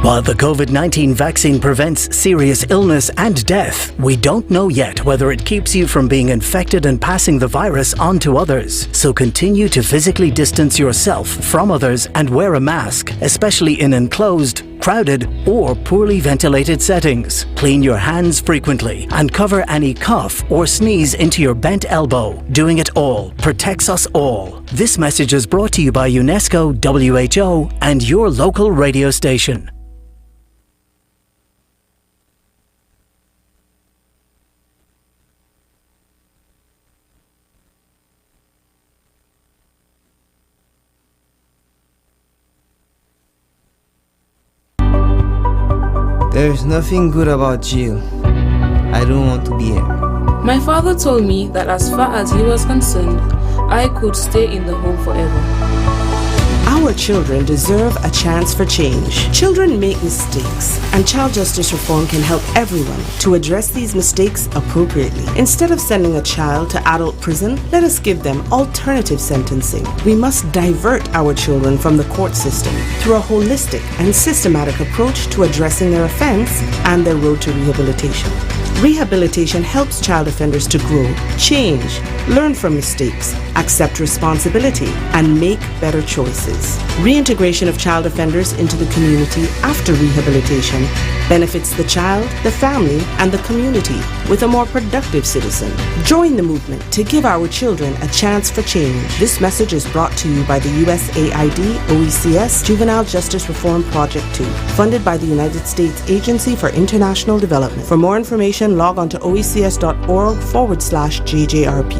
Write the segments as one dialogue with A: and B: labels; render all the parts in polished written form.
A: While the COVID-19 vaccine prevents serious illness and death, we don't know yet whether it keeps you from being infected and passing the virus on to others. So continue to physically distance yourself from others and wear a mask, especially in enclosed, crowded, or poorly ventilated settings. Clean your hands frequently and cover any cough or sneeze into your bent elbow. Doing it all protects us all. This message is brought to you by UNESCO, WHO, and your local radio station.
B: There's nothing good about jail. I don't want to be here.
C: My father told me that as far as he was concerned, I could stay in the home forever.
D: Our children deserve a chance for change. Children make mistakes, and child justice reform can help everyone to address these mistakes appropriately. Instead of sending a child to adult prison, let us give them alternative sentencing. We must divert our children from the court system through a holistic and systematic approach to addressing their offense and their road to rehabilitation. Rehabilitation helps child offenders to grow, change, learn from mistakes, accept responsibility, and make better choices. Reintegration of child offenders into the community after rehabilitation benefits the child, the family, and the community with a more productive citizen. Join the movement to give our children a chance for change. This message is brought to you by the USAID OECS Juvenile Justice Reform Project 2, funded by the United States Agency for International Development. For more information, log on to oecs.org/JJRP.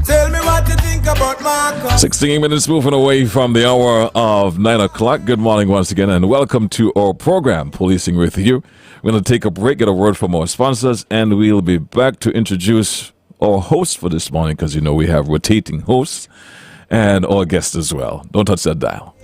E: Tell me what you think about Marco.
F: 16 minutes moving away from the hour of 9 o'clock. Good morning once again and welcome to our program, Policing With You. We're going to take a break, get a word from our sponsors, and we'll be back to introduce our host for this morning because, you know, we have rotating hosts and our guests as well. Don't touch that dial.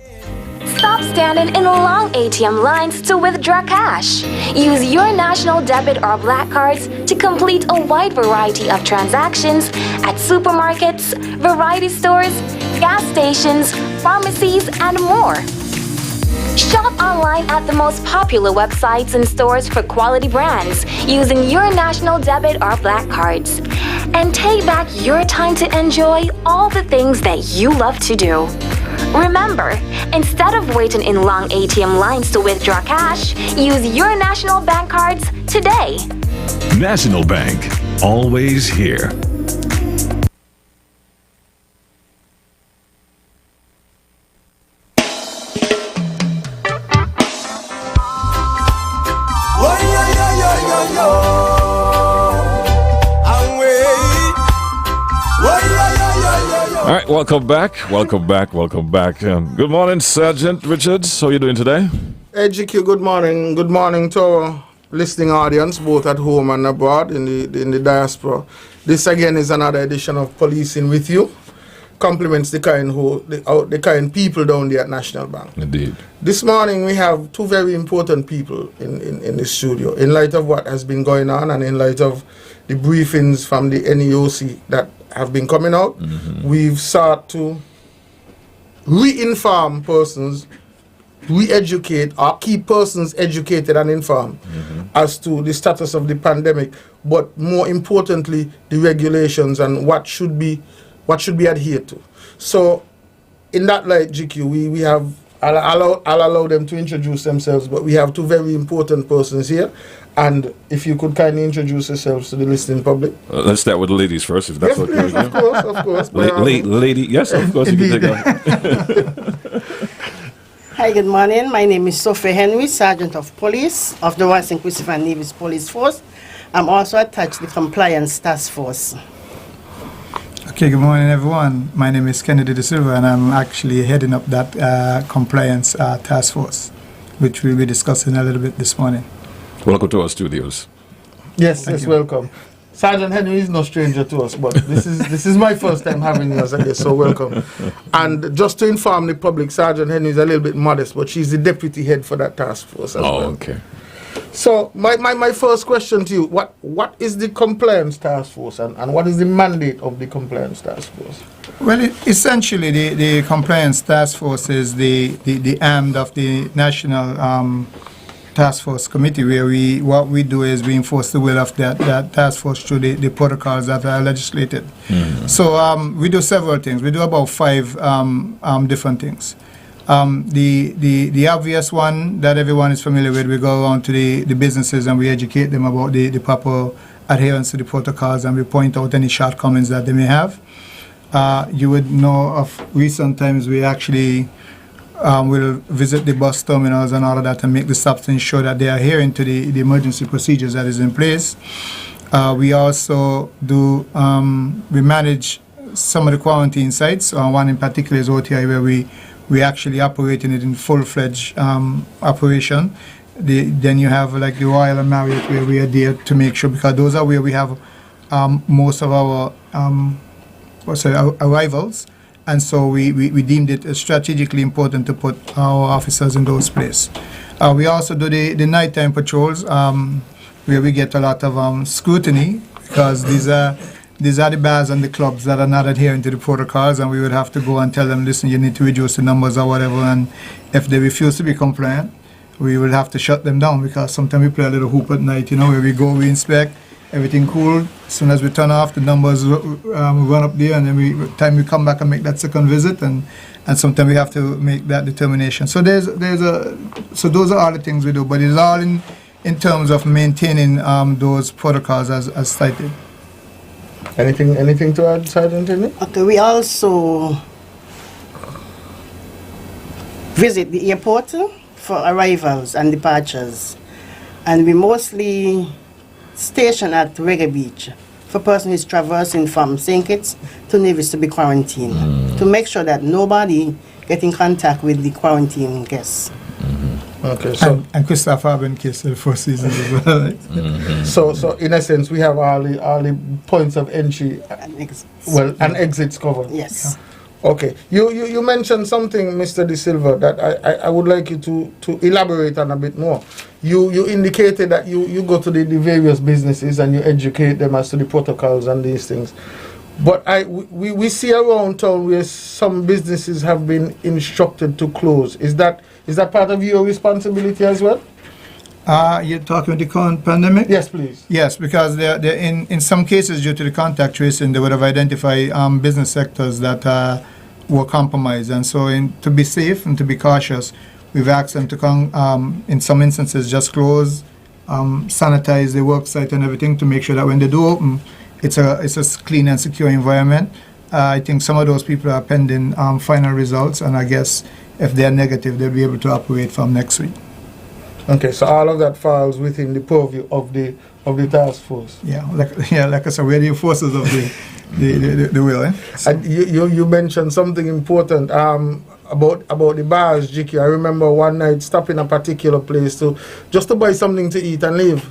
G: Stop standing in long ATM lines to withdraw cash. Use your national debit or black cards to complete a wide variety of transactions at supermarkets, variety stores, gas stations, pharmacies, and more. Shop online at the most popular websites and stores for quality brands using your national debit or black cards. And take back your time to enjoy all the things that you love to do. Remember, instead of waiting in long ATM lines to withdraw cash, use your National Bank cards today.
H: National Bank, always here.
F: All right, welcome back. Good morning, Sergeant Richards. How are you doing today?
E: Hey, GQ, good morning. Good morning to our listening audience, both at home and abroad in the diaspora. This again is another edition of Policing With You. Compliments the kind people down there at National Bank.
F: Indeed.
E: This morning we have two very important people in the studio. In light of what has been going on and in light of the briefings from the NEOC that have been coming out, we've sought to re-inform persons, re-educate or keep persons educated and informed as to the status of the pandemic, but more importantly, the regulations and what should be adhered to. So, in that light, GQ, we have, I'll allow them to introduce themselves, but we have two very important persons here. And if you could kindly introduce yourselves to the listening public.
F: Let's start with the ladies first, if that's okay with you.
E: Of course.
F: Lady, yes, of course, you can take that.
I: Hi, good morning. My name is Sophie Henry, Sergeant of Police of the Royal St. Christopher Navy's Police Force. I'm also attached to the Compliance Task Force.
J: Okay, good morning, everyone. My name is Kennedy De Silva, and I'm actually heading up that Compliance Task Force. which we'll be discussing a little bit this morning.
F: Welcome to our studios.
E: Yes,
J: Thank
E: yes,
J: you.
E: welcome. Sergeant Henry is no stranger to us, but this is my first time having you as a guest, so welcome. And just to inform the public, Sergeant Henry is a little bit modest, but she's the deputy head for that task force as well.
F: Okay.
E: So my first question to you, what is the compliance task force and what is the mandate of the compliance task force?
J: Well, essentially, the compliance task force is the arm of the National Task Force Committee, where what we do is we enforce the will of that task force through the protocols that are legislated. So we do several things. We do about 5 different things. The obvious one that everyone is familiar with, we go around to the businesses and we educate them about the proper adherence to the protocols, and we point out any shortcomings that they may have. You would know of recent times we actually will visit the bus terminals and all of that and make the stops to ensure that they are adhering to the emergency procedures that is in place. We also do, we manage some of the quarantine sites. One in particular is OTI, where we actually operate in it in full-fledged operation. Then you have like the Royal and Marriott, where we are there to make sure, because those are where we have most of our arrivals. And so we deemed it strategically important to put our officers in those places. We also do the nighttime patrols, where we get a lot of scrutiny, because these are the bars and the clubs that are not adhering to the protocols, and we would have to go and tell them, listen, you need to reduce the numbers or whatever, and if they refuse to be compliant, we will have to shut them down, because sometimes we play a little hoop at night, where we go, we inspect, everything cool. As soon as we turn off, the numbers run up there, and then time we come back and make that second visit, and sometimes we have to make that determination. So so those are all the things we do, but it's all in terms of maintaining those protocols as cited.
E: Anything to add, Sergeant Henry?
I: Okay, we also visit the airport for arrivals and departures, and we mostly station at Reggae Beach for person who is traversing from St. Kitts to Nevis to be quarantined, to make sure that nobody get in contact with the quarantine guests.
E: Okay, so
J: and Christopher have been kissed the 4 seasons as well, right?
E: So in essence, we have all the points of entry, and exits covered.
I: Yes.
E: Okay, you mentioned something, Mr. De Silva, that I would like you to elaborate on a bit more. You indicated that you go to the various businesses and you educate them as to the protocols and these things. But we see around town where some businesses have been instructed to close. Is that part of your responsibility as well?
J: You're talking about the current pandemic?
E: Yes, please.
J: Yes, because they're in some cases, due to the contact tracing, they would have identified business sectors that were compromised. And so to be safe and to be cautious, we've asked them to in some instances, just close, sanitize the work site and everything to make sure that when they do open, it's a clean and secure environment. I think some of those people are pending final results, and I guess if they're negative, they'll be able to operate from next week.
E: Okay, so all of that falls within the purview of the task force.
J: Yeah, like I said, we're the enforcers of the will. Eh? So.
E: And you mentioned something important about the bars, Jiki. I remember one night stopping a particular place just to buy something to eat and leave.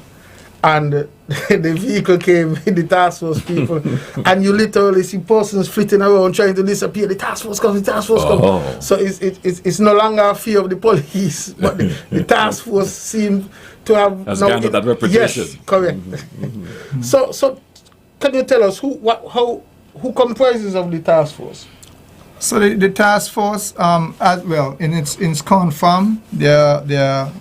E: And the vehicle came with the task force people, and you literally see persons flitting around trying to disappear. The task force comes, the task force comes. So it's no longer a fear of the police, but the task force seems to have
F: has gained that reputation.
E: Yes, correct. So can you tell us who comprises of the task force?
J: So the task force, as well, in its current form, there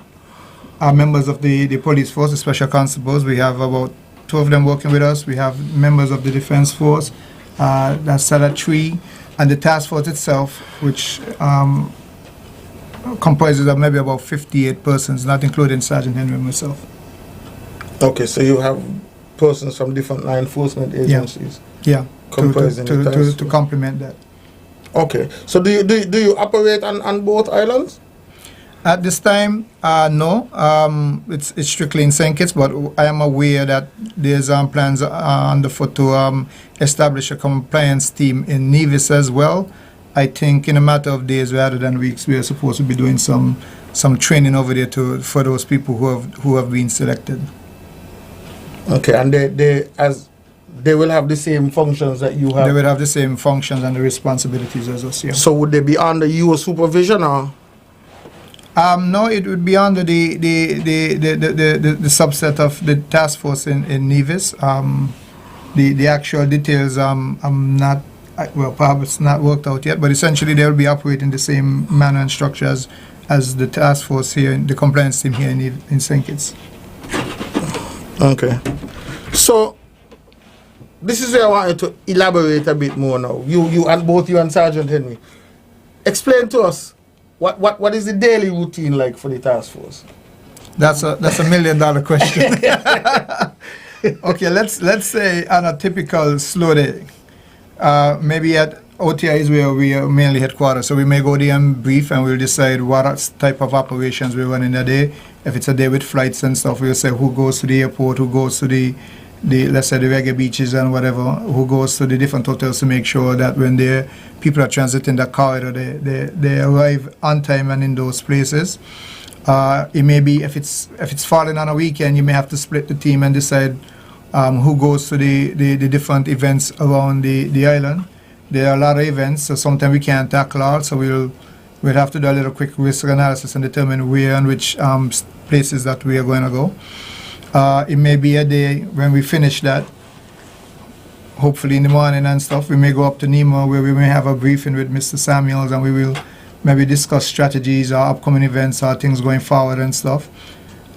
J: are members of the police force, the special constables. We have about 2 of them working with us. We have members of the defense force, that's set at 3, and the task force itself, which comprises of maybe about 58 persons, not including Sergeant Henry and myself.
E: Okay, so you have persons from different law enforcement agencies.
J: Yeah,
E: comprising
J: to complement that.
E: Okay, so do you operate on both islands?
J: At this time, no. It's strictly in St. Kitts, but I am aware that there's plans on the foot to establish a compliance team in Nevis as well. I think in a matter of days rather than weeks, we are supposed to be doing some some training over there for those people who have been selected.
E: Okay, and they will have the same functions that you have.
J: They will have the same functions and the responsibilities as us. Yeah.
E: So would they be under your supervision or?
J: No, it would be under the subset of the task force in Nevis. The actual details I'm not, well, perhaps not worked out yet, but essentially they will be operating the same manner and structure as the task force here, the compliance team here in St. Kitts.
E: Okay. So this is where I wanted to elaborate a bit more now. Both you and Sergeant Henry. Explain to us what is the daily routine like for the task force? That's a $1 million question.
J: Okay, let's say on a typical slow day, maybe at OTI is where we are mainly headquarters, so we may go there and brief, and we'll decide what type of operations we run in a day. If it's a day with flights and stuff, we'll say who goes to the airport, who goes to the let's say the reggae beaches and whatever, who goes to the different hotels to make sure that when people are transiting the corridor, they arrive on time and in those places. It may be if it's falling on a weekend, you may have to split the team and decide who goes to the different events around the island. There are a lot of events, so sometimes we can't tackle all, so we'll have to do a little quick risk analysis and determine where and which places that we are going to go. It may be a day when we finish that, hopefully in the morning and stuff, we may go up to Nemo where we may have a briefing with Mr. Samuels, and we will maybe discuss strategies or upcoming events or things going forward and stuff.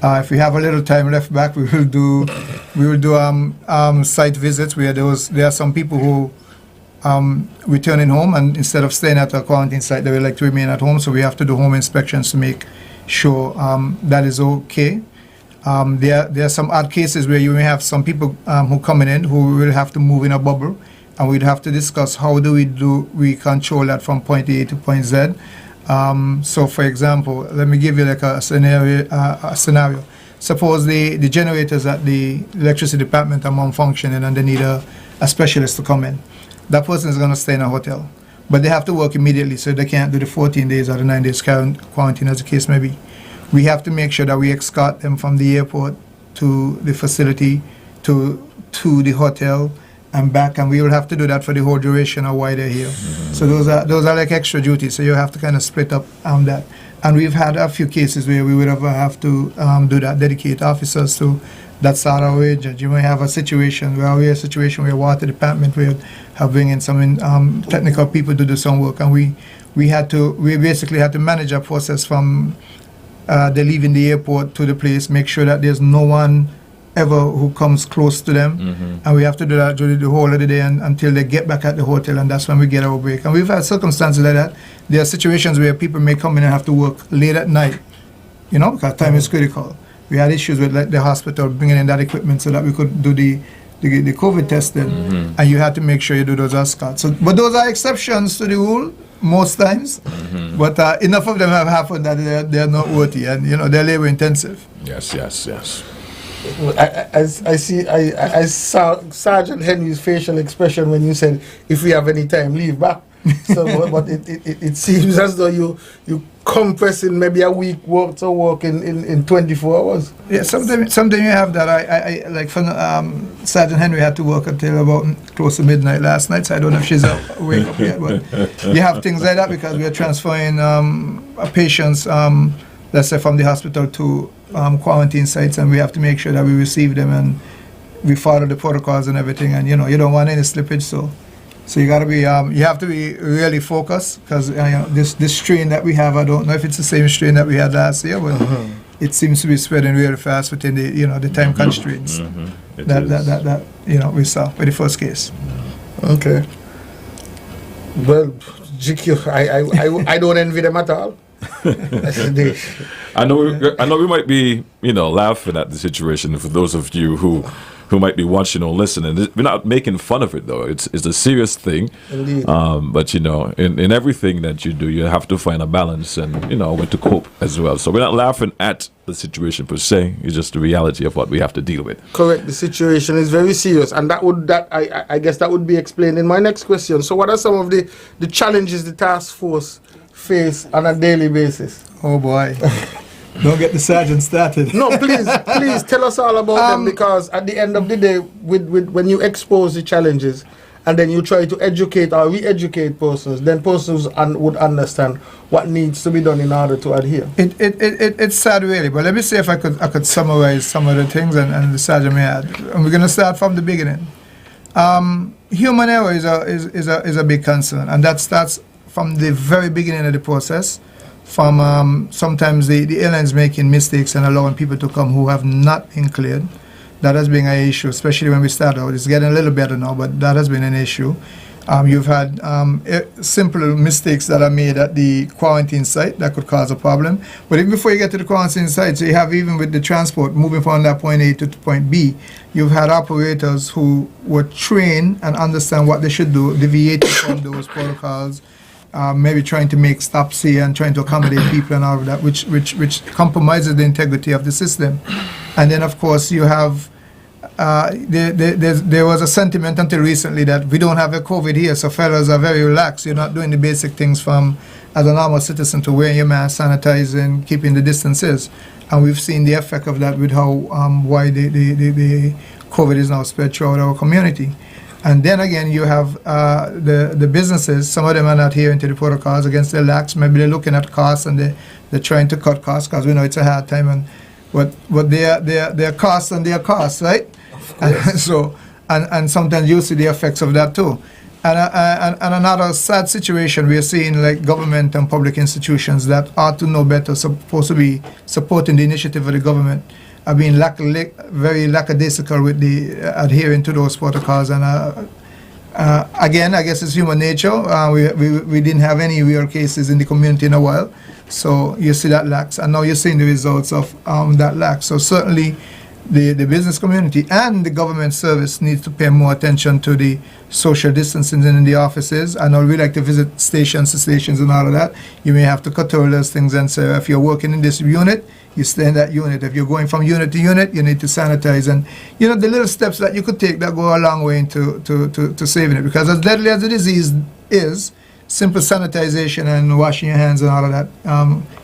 J: If we have a little time left back, we will do site visits where there are some people who returning home, and instead of staying at a quarantine site, they would like to remain at home, so we have to do home inspections to make sure that is okay. There are some odd cases where you may have some people who coming in who will have to move in a bubble, and we'd have to discuss how we control that from point A to point Z. So, for example, let me give you like a scenario. Suppose the generators at the electricity department are malfunctioning and they need a specialist to come in. That person is going to stay in a hotel, but they have to work immediately, so they can't do the 14 days or the 9 days quarantine, as the case may be. We have to make sure that we escort them from the airport to the facility, to the hotel, and back, and we will have to do that for the whole duration of why they're here. Mm-hmm. So those are like extra duties, so you have to kind of split up on that. And we've had a few cases where we would have to do that, dedicate officers to that sort of wage. You may have a situation where water department will have bring in some technical people to do some work, and we basically had to manage a process from they leaving the airport to the place, make sure that there's no one ever who comes close to them, and we have to do that during the whole of the day until they get back at the hotel, and that's when we get our break. And we've had circumstances like that. There are situations where people may come in and have to work late at night, because time is critical. We had issues with the hospital bringing in that equipment so that we could do the COVID testing, and you had to make sure you do those escorts. But those are exceptions to the rule most times, but enough of them have happened that they are not worthy, and they're labor intensive.
F: Yes.
E: I saw Sergeant Henry's facial expression when you said, "If we have any time, leave back." So, but it seems as though you compressing maybe a week worth of work in 24 hours.
J: Yeah, sometimes you have that. I like Sergeant Henry had to work until about close to midnight last night, so I don't know if she's awake up yet. But you have things like that because we are transferring patients, let's say from the hospital to quarantine sites, and we have to make sure that we receive them and we follow the protocols and everything. And you don't want any slippage, so you gotta be you have to be really focused because this strain that we have, I don't know if it's the same strain that we had last year, but it seems to be spreading really fast within the time constraints that we saw with the first case.
E: Okay. Well, GQ, I don't envy them at all.
F: I know we might be laughing at the situation for those of you who might be watching or listening. We're not making fun of it though. It's a serious thing.
E: Indeed.
F: But in everything that you do, you have to find a balance and way to cope as well. So we're not laughing at the situation per se. It's just the reality of what we have to deal with.
E: Correct. The situation is very serious, and I guess that would be explained in my next question. So what are some of the challenges the task force face on a daily basis?
J: Oh boy. Don't get the sergeant started.
E: No, please tell us all about them, because at the end of the day, with when you expose the challenges and then you try to educate or re-educate persons, then persons would understand what needs to be done in order to adhere.
J: It's sad really, but let me see if I could summarize some of the things and the sergeant may add. And we're going to start from the beginning. Human error is a big concern, and that starts from the very beginning of the process. From sometimes the airlines making mistakes and allowing people to come who have not been cleared. That has been an issue, especially when we start out. It's getting a little better now, but that has been an issue. You've had simple mistakes that are made at the quarantine site that could cause a problem. But even before you get to the quarantine site, so you have, even with the transport moving from that point A to point B, you've had operators who were trained and understand what they should do, deviating from those protocols, maybe trying to make stops here and trying to accommodate people and all of that, which compromises the integrity of the system. And then, of course, you have there was a sentiment until recently that we don't have a COVID here, so fellas are very relaxed. You're not doing the basic things from, as a normal citizen, to wearing your mask, sanitizing, keeping the distances. And we've seen the effect of that with how why the COVID is now spread throughout our community. And then again, you have the businesses. Some of them are not adhering to the protocols against their lax. Maybe they're looking at costs and they're trying to cut costs, because we know it's a hard time. And what their costs and their costs, right? And so and sometimes you see the effects of that too. And another sad situation we are seeing, like government and public institutions that ought to know better, supposed to be supporting the initiative of the government, are being very lackadaisical with the adhering to those protocols. And again, I guess it's human nature. We didn't have any real cases in the community in a while, so you see that lax, and now you're seeing the results of that lax. So certainly the business community and the government service needs to pay more attention to the social distancing in the offices. I know we like to visit stations and all of that. You may have to curtail those things and say, if you're working in this unit, you stay in that unit. If you're going from unit to unit, you need to sanitize. And, the little steps that you could take that go a long way into saving it. Because as deadly as the disease is, simple sanitization and washing your hands and all of that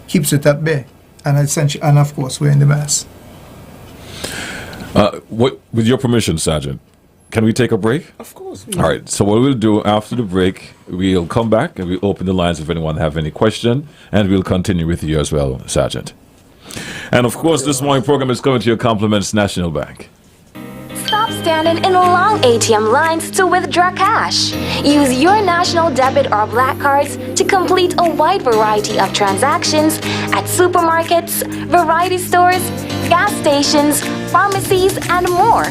J: keeps it at bay. And of course, wearing the mask.
F: With your permission, Sergeant, can we take a break?
E: Of course.
F: All right. So what we'll do after the break, we'll come back and we'll open the lines if anyone have any question, and we'll continue with you as well, Sergeant. And of course, this morning program is coming to your compliments, National Bank.
G: Stop standing in long ATM lines to withdraw cash. Use your national debit or black cards to complete a wide variety of transactions at supermarkets, variety stores, gas stations, pharmacies, and more.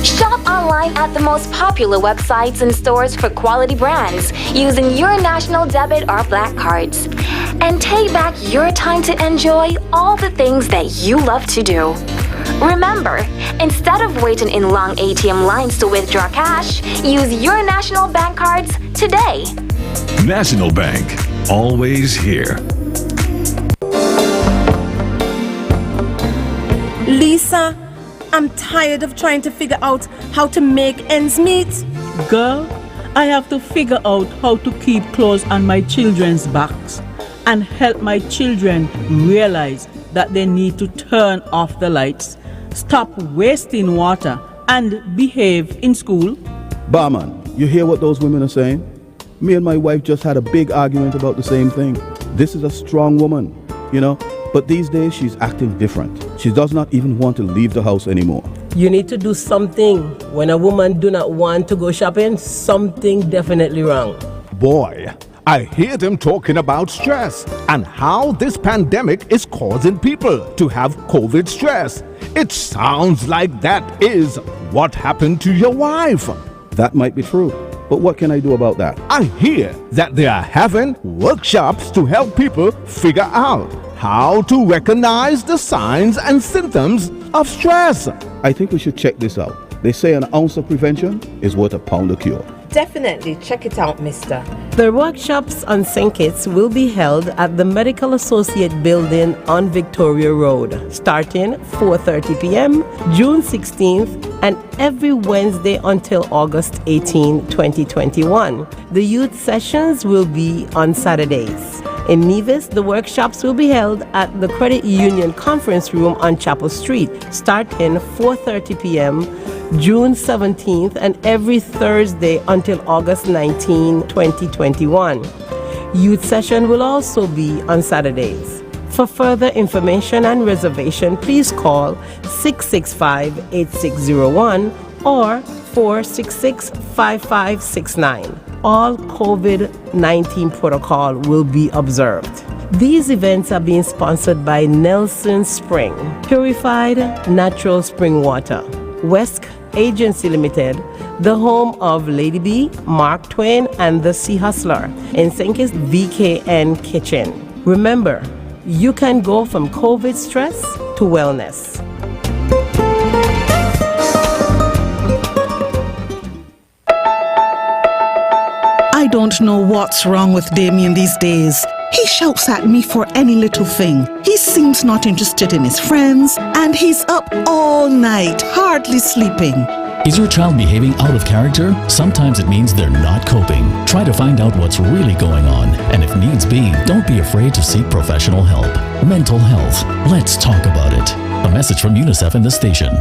G: Shop online at the most popular websites and stores for quality brands using your national debit or black cards. And take back your time to enjoy all the things that you love to do. Remember, instead of waiting in long ATM lines to withdraw cash, use your national bank cards today.
H: National Bank, always here.
K: Lisa, I'm tired of trying to figure out how to make ends meet.
L: Girl, I have to figure out how to keep clothes on my children's backs and help my children realize that they need to turn off the lights, stop wasting water, and behave in school.
M: Barman, you hear what those women are saying? Me and my wife just had a big argument about the same thing. This is a strong woman, but these days she's acting different. She does not even want to leave the house anymore.
N: You need to do something. When a woman do not want to go shopping, something definitely wrong.
O: Boy, I hear them talking about stress and how this pandemic is causing people to have COVID stress. It sounds like that is what happened to your wife.
M: That might be true, but what can I do about that?
O: I hear that they are having workshops to help people figure out how to recognize the signs and symptoms of stress.
M: I think we should check this out. They say an ounce of prevention is worth a pound of cure.
P: definitely check it out, mister.
N: The workshops on St. Kitts will be held at the Medical Associate Building on Victoria Road, starting 4:30 p.m. June 16th and every Wednesday until August 18, 2021. The youth sessions will be on Saturdays. In Nevis, the workshops will be held at the Credit Union Conference Room on Chapel Street, starting 4:30 p.m. June 17th and every Thursday until August 19, 2021. Youth session will also be on Saturdays. For further information and reservation, please call 665-8601 or 466-5569. All COVID-19 protocol will be observed. These events are being sponsored by Nelson Spring, Purified Natural Spring Water, West Agency Limited, the home of Lady B, Mark Twain, and the Sea Hustler, in St. Kitts VKN Kitchen. Remember, you can go from COVID stress to wellness.
Q: I don't know what's wrong with Damien these days. He shouts at me for any little thing. He seems not interested in his friends, and he's up all night, hardly sleeping.
R: Is your child behaving out of character? Sometimes it means they're not coping. Try to find out what's really going on, and if needs be, don't be afraid to seek professional help. Mental health. Let's talk about it. A message from UNICEF and the station.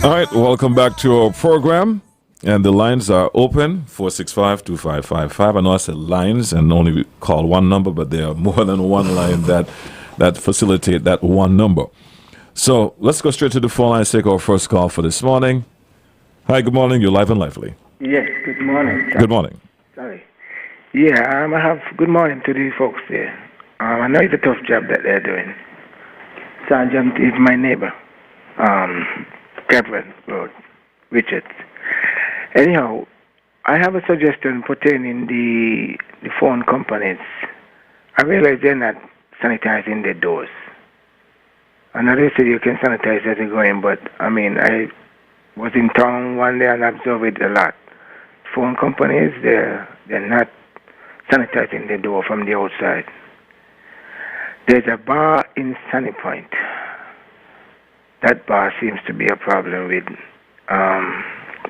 F: All right, welcome back to our program. And the lines are open, 465-2555. I know I said lines and only call one number, but there are more than one line that facilitate that one number. So let's go straight to the phone line and take our first call for this morning. Hi, good morning. You're live and lively.
S: Yes, good morning.
F: Good morning.
S: Sorry. Yeah, I have good morning to the folks there. I know it's a tough job that they're doing. Sergeant is my neighbor, Kevin Road, Richards. Anyhow, I have a suggestion pertaining the phone companies. I realize they're not sanitizing their doors. I know they say you can sanitize as you go in, but I mean, I was in town one day and observed it a lot. Phone companies, they're not sanitizing the door from the outside. There's a bar in Sunny Point. That bar seems to be a problem with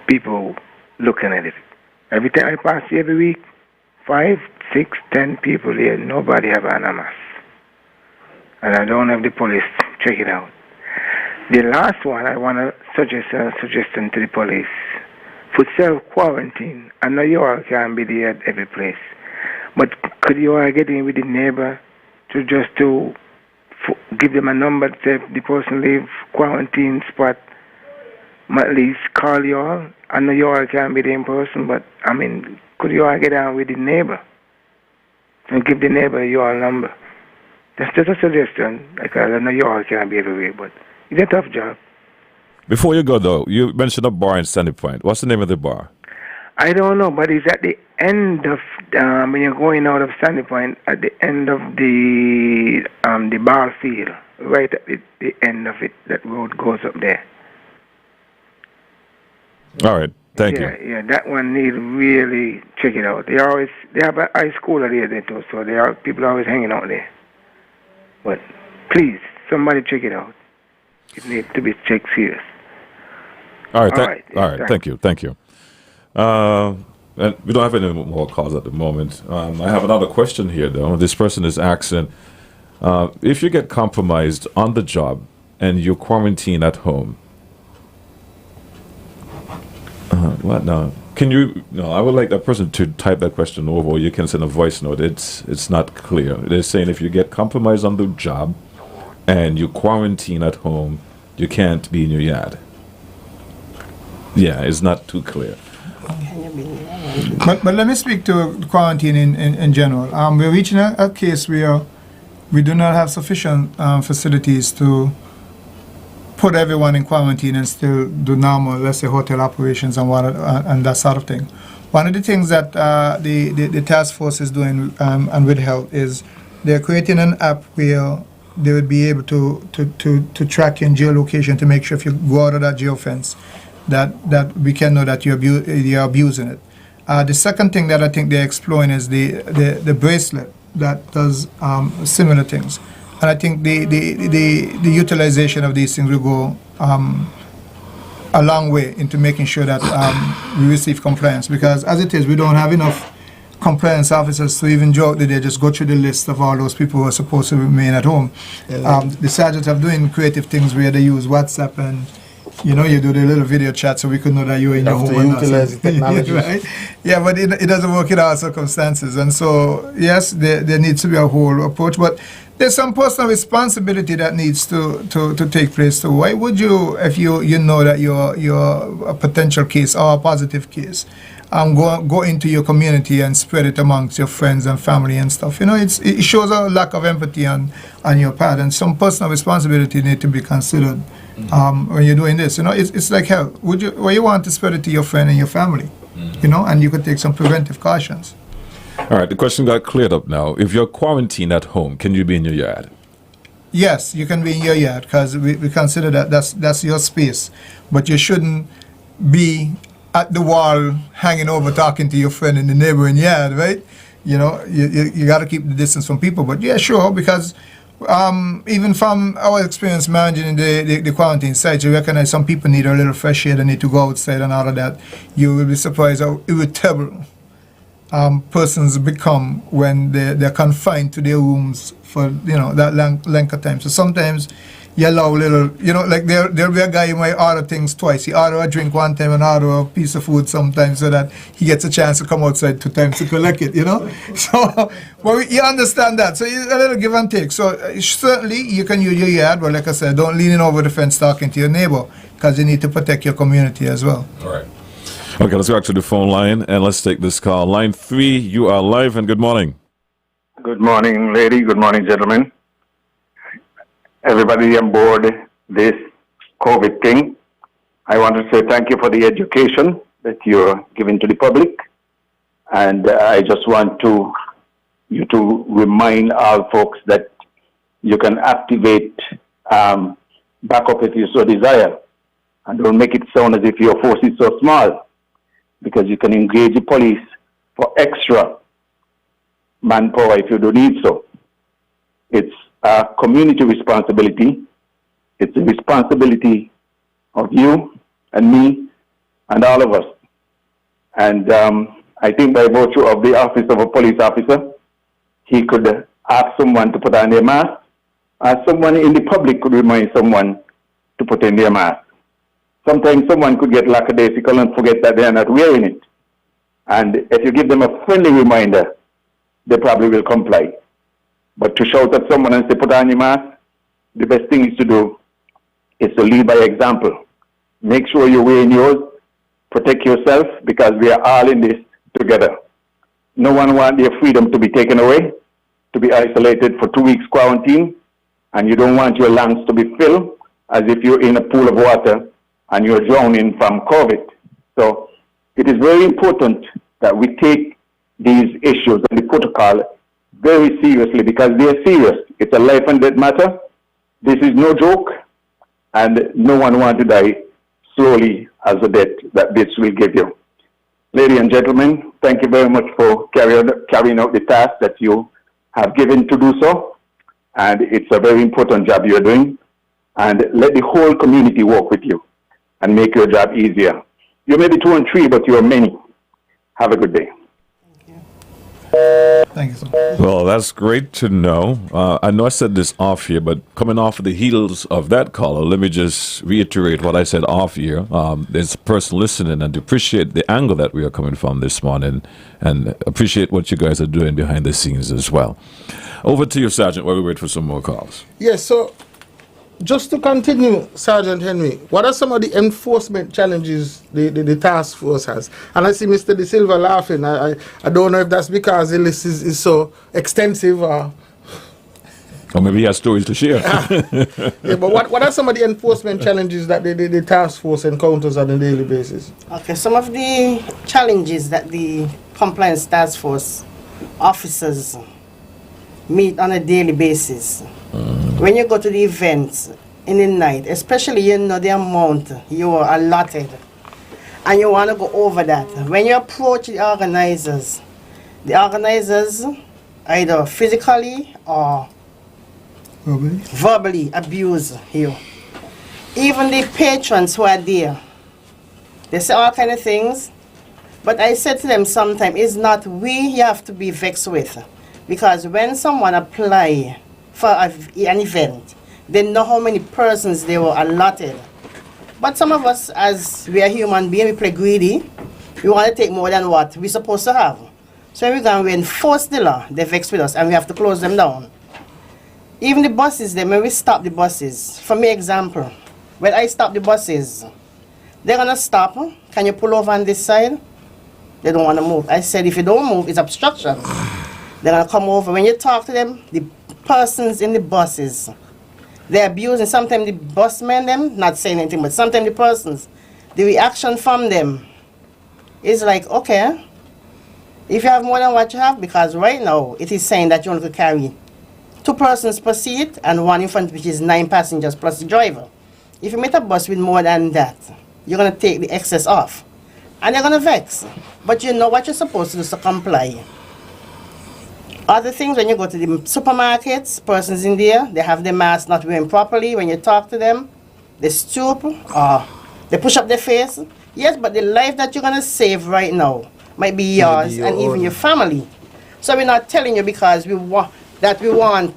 S: people looking at it. Every time I pass here every week, 5, 6, 10 people here, nobody have an mask. And I don't have the police check it out. The last one, I want to suggest a suggestion to the police. For self-quarantine, I know you all can't be there at every place, but could you all get in with the neighbor to give them a number to say if the person leave quarantine spot, at least call you all. I know you all can't be there in person, but I mean, could you all get down with the neighbor and give the neighbor your number? That's just a suggestion, because I know you all can't be everywhere, but it's a tough job.
F: Before you go, though, you mentioned a bar in Sandy Point. What's the name of the bar?
S: I don't know, but it's at the end of, when you're going out of Sandy Point, at the end of the ball field, right at the end of it, that road goes up there.
F: All right, thank you.
S: Yeah, that one need really check it out. They have a high school there too, so people are always hanging out there. But please, somebody check it out. It needs to be checked serious.
F: All right, thank you. And we don't have any more calls at the moment. I have another question here, though. This person is asking, if you get compromised on the job and you quarantine at home, what now? Can you? No, I would like that person to type that question over, or you can send a voice note. It's not clear. They're saying if you get compromised on the job and you quarantine at home, you can't be in your yard. Yeah, it's not too clear.
J: But let me speak to quarantine in general. We're reaching a case where we do not have sufficient facilities to put everyone in quarantine and still do normal, let's say, hotel operations and that sort of thing. One of the things that the task force is doing and with help is they're creating an app where they would be able to track your geolocation to make sure if you go out of that geo fence that we can know that you're abusing it. The second thing that I think they're exploring is the bracelet that does similar things. And I think the utilization of these things will go a long way into making sure that we receive compliance. Because as it is, we don't have enough compliance officers to even joke that they just go through the list of all those people who are supposed to remain at home. The sergeants are doing creative things where they use WhatsApp and you do the little video chat so we could know that you're in your home.
E: To utilize the technology.
J: Right? Yeah, but it doesn't work in all circumstances. And so, yes, there needs to be a whole approach. But there's some personal responsibility that needs to take place too. Why would you, if you know that you're a potential case or a positive case, go into your community and spread it amongst your friends and family and stuff? It shows a lack of empathy on your part, and some personal responsibility need to be considered when you're doing this. It's like hell. You want to spread it to your friend and your family, and you could take some preventive cautions.
F: All right, the question got cleared up now. If you're quarantined at home, can you be in your yard?
J: Yes, you can be in your yard because we consider that's your space, but you shouldn't be at the wall hanging over talking to your friend in the neighboring yard, right? You got to keep the distance from people. But yeah, sure, because even from our experience managing the quarantine sites, you recognize some people need a little fresh air, they need to go outside and all of that. You will be surprised how irritable persons become when they're confined to their rooms for that length of time. So sometimes you allow little, like there'll be a guy who might order things twice. He order a drink one time and order a piece of food sometimes so that he gets a chance to come outside 2 times to collect it, So, you understand that. So a little give and take. So certainly you can use your yard, but like I said, don't lean in over the fence talking to your neighbor because you need to protect your community as well.
F: All right. Okay, let's go back to the phone line and let's take this call. Line 3, you are live and good morning.
T: Good morning, lady. Good morning, gentlemen. Everybody on board this COVID thing. I want to say thank you for the education that you're giving to the public. And I just want you to remind all folks that you can activate backup if you so desire. And don't make it sound as if your force is so small, because you can engage the police for extra manpower if you do need so. It's a community responsibility. It's a responsibility of you and me and all of us. And I think by virtue of the office of a police officer, he could ask someone to put on their mask, or someone in the public could remind someone to put in their mask. Sometimes someone could get lackadaisical and forget that they're not wearing it. And if you give them a friendly reminder, they probably will comply. But to shout at someone and say, put on your mask, the best thing is to do is to lead by example. Make sure you're wearing yours, protect yourself, because we are all in this together. No one wants their freedom to be taken away, to be isolated for 2 weeks quarantine, and you don't want your lungs to be filled as if you're in a pool of water and you're drowning from COVID. So it is very important that we take these issues and the protocol very seriously, because they're serious. It's a life and death matter. This is no joke, and no one wants to die slowly as a death that this will give you. Ladies and gentlemen, thank you very much for carrying out the task that you have given to do so, and it's a very important job you're doing, and let the whole community work with you and make your job easier. You may be 2 and 3, but you are many. Have a good day.
J: Thank you so much.
F: Well, that's great to know. I know I said this off here, but coming off of the heels of that caller, let me just reiterate what I said off here. There's a person listening and appreciate the angle that we are coming from this morning and appreciate what you guys are doing behind the scenes as well. Over to you, Sergeant, while we wait for some more calls.
E: Yes, so Just to continue, Sergeant Henry, what are some of the enforcement challenges the task force has? And I see Mr. De Silva laughing. I don't know if that's because the list is so extensive or
F: maybe he has stories to share.
E: Yeah, but what are some of the enforcement challenges that the task force encounters on a daily basis?
I: Okay, some of the challenges that the compliance task force officers meet on a daily basis. When you go to the events in the night, especially you know the amount you are allotted, and you want to go over that. When you approach the organizers either physically or verbally abuse you. Even the patrons who are there, they say all kind of things, but I said to them sometimes, it's not we you have to be vexed with, because when someone apply for an event, they know how many persons they were allotted. But some of us, as we are human beings, we play greedy. We want to take more than what we're supposed to have. So we're going to enforce the law, they vex with us, and we have to close them down. Even the buses, then when we stop the buses, for me example, when I stop the buses, they're going to stop. Can you pull over on this side? They don't want to move. I said, if you don't move, it's obstruction. They're going to come over. When you talk to them, the persons in the buses, they're abusing. Sometimes the busmen, them, not saying anything, but sometimes the persons, the reaction from them is like, okay, if you have more than what you have, because right now it is saying that you only could carry 2 persons per seat and 1 in front, which is 9 passengers plus the driver. If you meet a bus with more than that, you're going to take the excess off. And they're going to vex. But you know what you're supposed to do to comply. Other things, when you go to the supermarkets, persons in there, they have their mask not wearing properly. When you talk to them, they stoop or they push up their face. Yes, but the life that you're going to save right now might be yours and even your family. So we're not telling you because we want,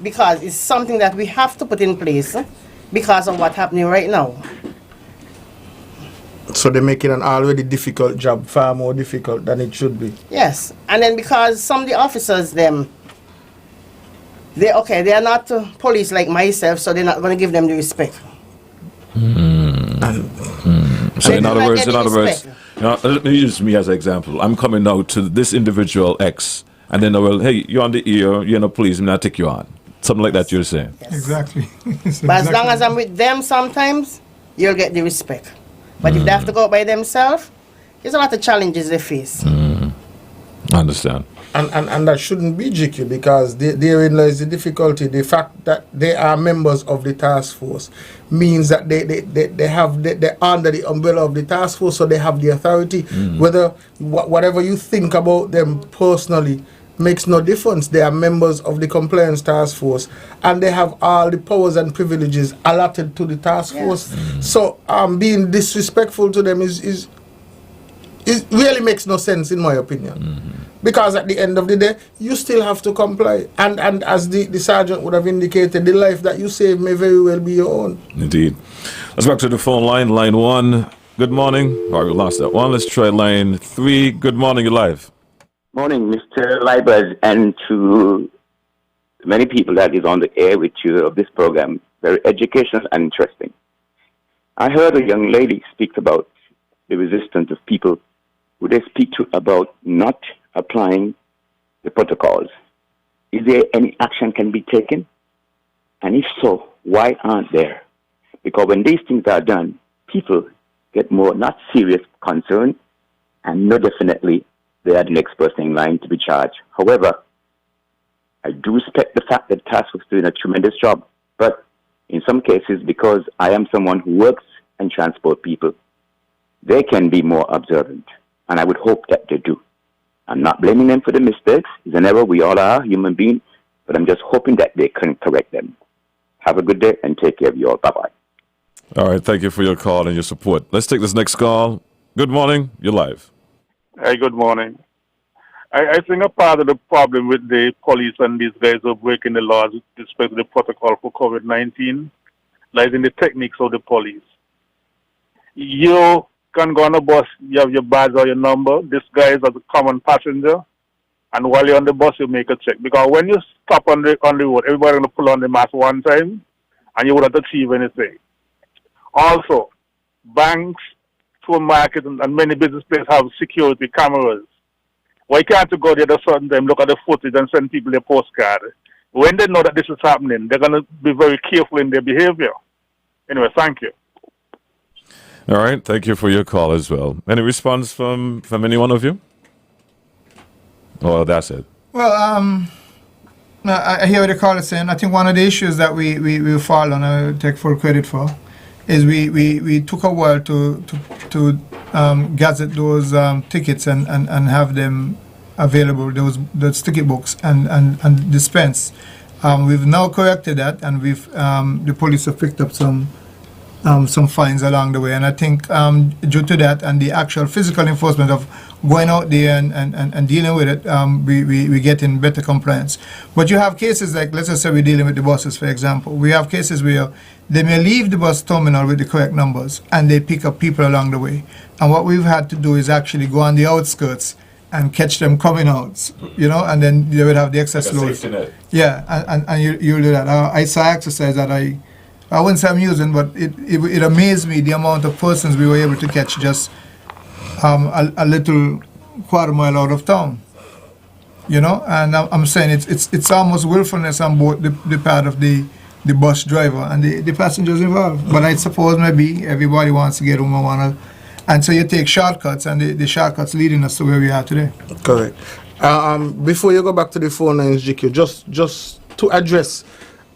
I: because it's something that we have to put in place because of what's happening right now.
E: So they're making an already difficult job far more difficult than it should be.
I: Yes, and then because some of the officers, they are not police like myself, so they're not going to give them the respect.
F: So in other words, let me use me as an example. I'm coming now to this individual X, and then hey, you're on the ear, you're no police, I'm going to take you on. Something like that you're saying.
I: Yes.
J: Exactly.
I: But as long as I'm with them sometimes, you'll get the respect. But if they have to go by themselves, there's a lot of challenges they face.
F: I understand.
E: And that shouldn't be GQ, because therein lies the difficulty. The fact that they are members of the task force means that they're under the umbrella of the task force, so they have the authority. Whether whatever you think about them personally makes no difference. They are members of the compliance task force, and they have all the powers and privileges allotted to the task force. So being disrespectful to them is really makes no sense, in my opinion. Because at the end of the day, you still have to comply. And as the sergeant would have indicated, the life that you save may very well be your own.
F: Indeed. Let's back to the phone line. Line 1, good morning. Oh, we lost that one. Let's try line 3. Good morning, you're live.
T: Morning, Mr. Libers, and to many people that is on the air with you of this program. Very educational and interesting. I heard a young lady speak about the resistance of people who they speak to about not applying the protocols. Is there any action can be taken? And if so, why aren't there? Because when these things are done, people get more, not serious concern, and no, definitely they are the next person in line to be charged. However, I do respect the fact that task force is doing a tremendous job, but in some cases, because I am someone who works and transport people, they can be more observant, and I would hope that they do. I'm not blaming them for the mistakes. It's an error. We all are human beings, but I'm just hoping that they can correct them. Have a good day and take care of you all. Bye-bye.
F: All right, thank you for your call and your support. Let's take this next call. Good morning, you're live.
U: Hey, good morning. I think a part of the problem with the police and these guys who are breaking the laws with respect to the protocol for COVID-19 lies in the techniques of the police. You can go on a bus, you have your badge or your number. This guy is a common passenger. And while you're on the bus, you make a check. Because when you stop on the road, everybody's going to pull on the mask one time. and you wouldn't achieve anything. Also, banks, supermarkets, and many business places have security cameras. Why can't you go there at a certain time, look at the footage, and send people a postcard? When they know that this is happening, they're going to be very careful in their behavior. Anyway, thank you.
F: All right, thank you for your call as well. Any response from any one of you? Oh, that's it.
J: Well, I hear what the caller is saying. I think one of the issues that we fall on, I take full credit for, is we took a while to gazette those tickets and have them available, those ticket books and dispense. We've now corrected that, and the police have picked up some fines along the way, and I think due to that and the actual physical enforcement of going out there and dealing with it, we get in better compliance. But you have cases like, let's just say we're dealing with the buses, for example. We have cases where they may leave the bus terminal with the correct numbers and they pick up people along the way. And what we've had to do is actually go on the outskirts and catch them coming out, and then they would have the excess load. Yeah, and you do that. I saw exercise that I wouldn't say I'm using, but it amazed me the amount of persons we were able to catch just a little quarter mile out of town. And I'm saying it's almost willfulness on board the part of the bus driver and the passengers involved. But I suppose maybe everybody wants to get home and so you take shortcuts, and the shortcuts leading us to where we are today.
E: Correct. Before you go back to the phone lines, GQ, just to address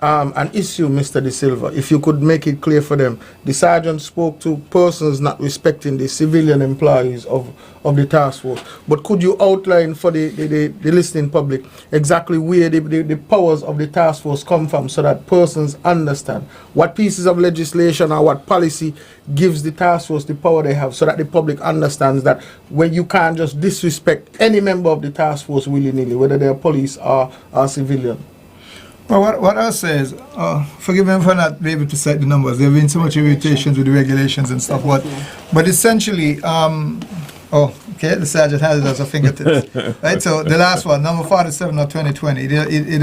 E: an issue, Mr. De Silva, if you could make it clear for them. The sergeant spoke to persons not respecting the civilian employees of the task force. But could you outline for the listening public exactly where the powers of the task force come from, so that persons understand what pieces of legislation or what policy gives the task force the power they have, so that the public understands that when you can't just disrespect any member of the task force willy-nilly, whether they're police or civilian?
J: Well, what I'll say is, forgive me for not being able to cite the numbers. There have been so much irritations with the regulations and stuff. But essentially, the sergeant has it as a fingertips. Right, so the last one, number 47 of 2020, it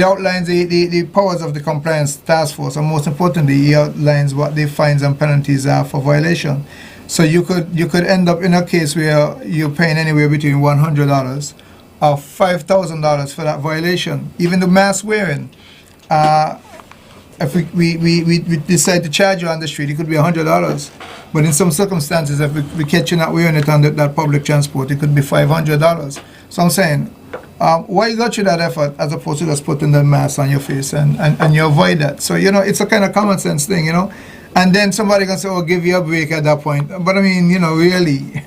J: outlines the powers of the compliance task force, and most importantly, it outlines what the fines and penalties are for violation. So you could end up in a case where you're paying anywhere between $100 or $5,000 for that violation. Even the mask wearing, if we decide to charge you on the street, it could be $100. But in some circumstances, if we catch you not wearing it on that public transport, it could be $500. So I'm saying, why you go through that effort as opposed to just putting the mask on your face and you avoid that? So, it's a kind of common sense thing, And then somebody can say, give you a break at that point. But I mean, really...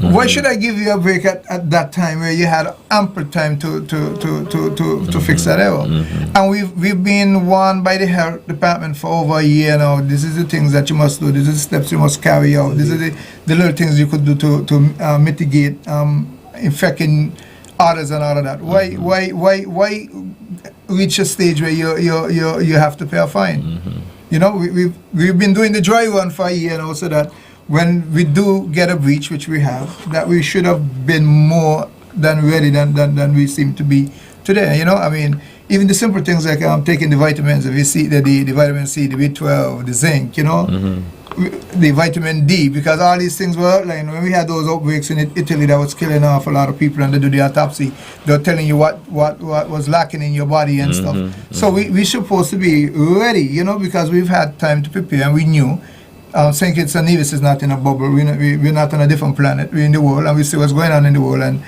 J: Why should I give you a break at that time where you had ample time to fix that error? And we've been warned by the health department for over a year now. This is the things that you must do. These are the steps you must carry out. These are the little things you could do to mitigate infecting others and all of that. Why reach a stage where you have to pay a fine? We've been doing the dry run for a year now, so that when we do get a breach, which we have, that we should have been more than ready than we seem to be today. I mean, even the simple things like taking the vitamins, if you see the vitamin C, the B12, the zinc, the vitamin D, because all these things were outlined. When we had those outbreaks in Italy that was killing off a lot of people, and they do the autopsy, they're telling you what was lacking in your body and stuff. So we're supposed to be ready, because we've had time to prepare, and we knew. St. Kitts and Nevis is not in a bubble. We're not on a different planet. We're in the world, and we see what's going on in the world. And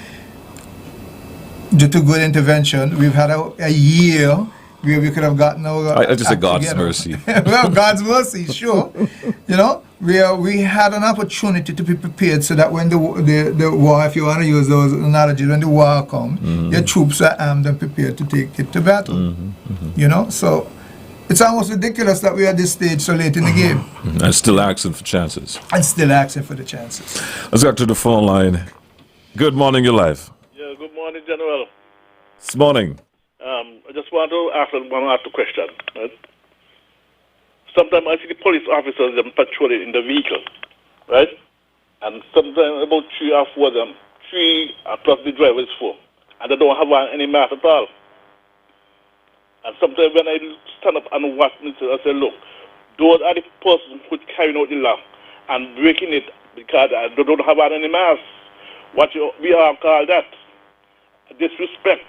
J: due to good intervention, we've had a year where we could have gotten our
F: I just say God's mercy.
J: Well, God's mercy, sure. We had an opportunity to be prepared, so that when the war, if you want to use those analogies, when the war comes, your troops are armed and prepared to take it to battle. So. It's almost ridiculous that we're at this stage so late in the game.
F: And still asking for chances.
J: Let's
F: go to the phone line. Good morning, your life.
U: Yeah, good morning, General.
F: This morning.
U: I just want to ask a question. Right? Sometimes I see the police officers patrolling in the vehicle, right? And sometimes about 3 or 4 of them, 3 plus the driver is 4, and they don't have any mask at all. And sometimes when I stand up and watch it, I say, look, those are the persons who carrying out the law and breaking it because they don't have any mask. We are called that disrespect.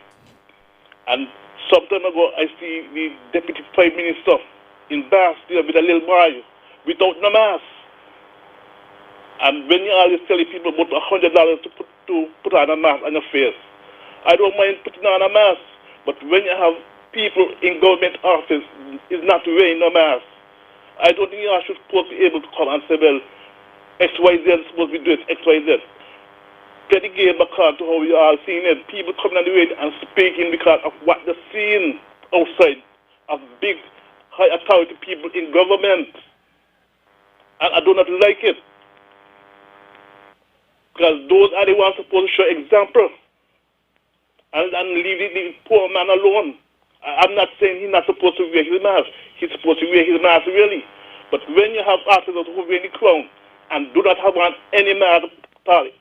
U: And some time ago, I see the Deputy Prime Minister in Bastille with a little boy without no mask. And when you always tell people about $100 to put on a mask on your face, I don't mind putting on a mask. But when you have people in government office is not wearing no mask, I don't think you should supposed to be able to come and say, well, XYZ is supposed to be doing XYZ. Play the game according to how we are seeing it. People coming on the way and speaking because of what they're seeing outside of big, high authority people in government. And I do not like it. Because those are the ones supposed to show example. And leave the poor man alone. I'm not saying he's not supposed to wear his mask. He's supposed to wear his mask really. But when you have officers who wear the crown and do not have on any mask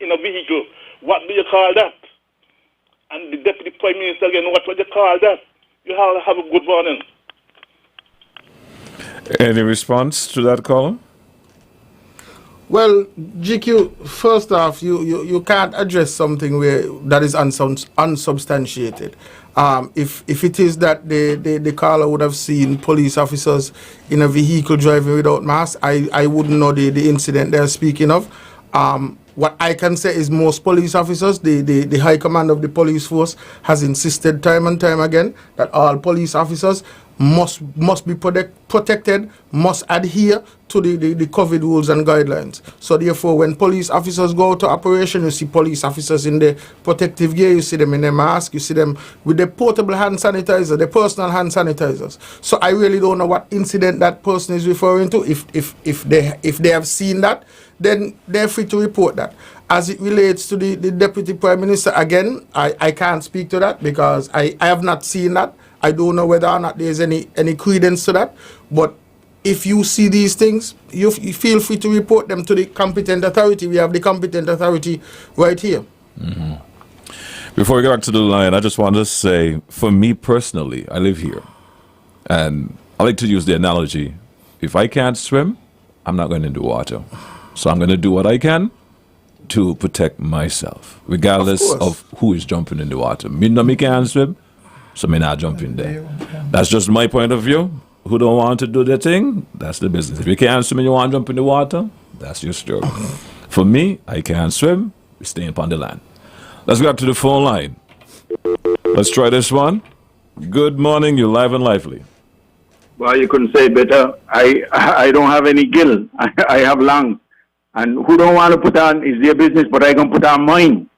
U: in a vehicle, what do you call that? And the Deputy Prime Minister again, what do you call that? You have a good morning.
F: Any response to that, Colin?
E: Well, GQ, first off, you can't address something that is unsubstantiated. If it is that the caller would have seen police officers in a vehicle driving without masks, I wouldn't know the incident they're speaking of. What I can say is most police officers, the high command of the police force has insisted time and time again that all police officers must be protected, must adhere to the COVID rules and guidelines. So therefore, when police officers go to operation, you see police officers in the protective gear, you see them in their mask, you see them with the portable hand sanitizer, the personal hand sanitizers. So I really don't know what incident that person is referring to. If they have seen that, then they're free to report that. As it relates to the Deputy Prime Minister, again, I can't speak to that because I have not seen that. I don't know whether or not there's any credence to that. But if you see these things, you feel free to report them to the competent authority. We have the competent authority right here.
F: Mm-hmm. Before we get back to the line, I just want to say, for me personally, I live here. And I like to use the analogy, if I can't swim, I'm not going into water. So I'm going to do what I can to protect myself, regardless of who is jumping in the water. Me can't swim, so me not jump in there. That's just my point of view. Who don't want to do their thing, that's the business. If you can't swim and you want to jump in the water, that's your story. For me, I can't swim, we stay upon the land. Let's go up to the phone line. Let's try this one. Good morning, you're live and lively.
T: Well, you couldn't say better. I don't have any gill. I have lungs. And who don't want to put on is their business, but I can put on mine.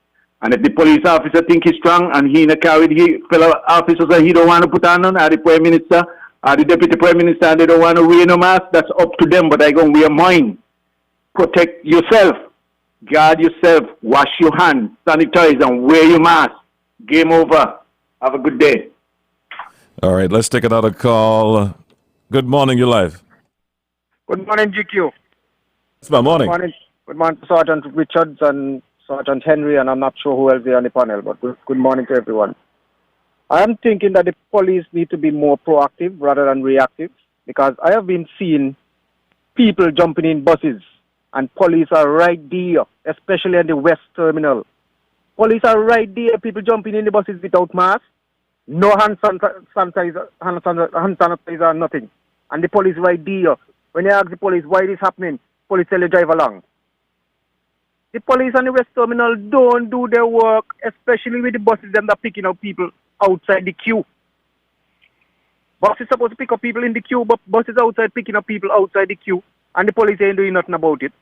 T: And if the police officer think he's strong and he in a car with fellow officers and he don't want to put on none, or the Prime Minister, or the Deputy Prime Minister, and they don't want to wear no mask, that's up to them, but I can wear mine. Protect yourself. Guard yourself. Wash your hands. Sanitize and wear your mask. Game over. Have a good day.
F: All right, let's take another call. Good morning, you're live.
A: Good morning, GQ.
F: It's my morning.
A: Good morning to Sergeant Richards and Sergeant Henry, and I'm not sure who else is on the panel, but good morning to everyone. I'm thinking that the police need to be more proactive rather than reactive, because I have been seeing people jumping in buses, and police are right there, especially in the West Terminal. Police are right there, people jumping in the buses without masks, no hand sanitizer, nothing. And the police right there. When you ask the police why this happening, police tell you drive along. The police on the West Terminal don't do their work, especially with the buses them that picking up people outside the queue. Buses supposed to pick up people in the queue, but buses outside picking up people outside the queue, and the police ain't doing nothing about it.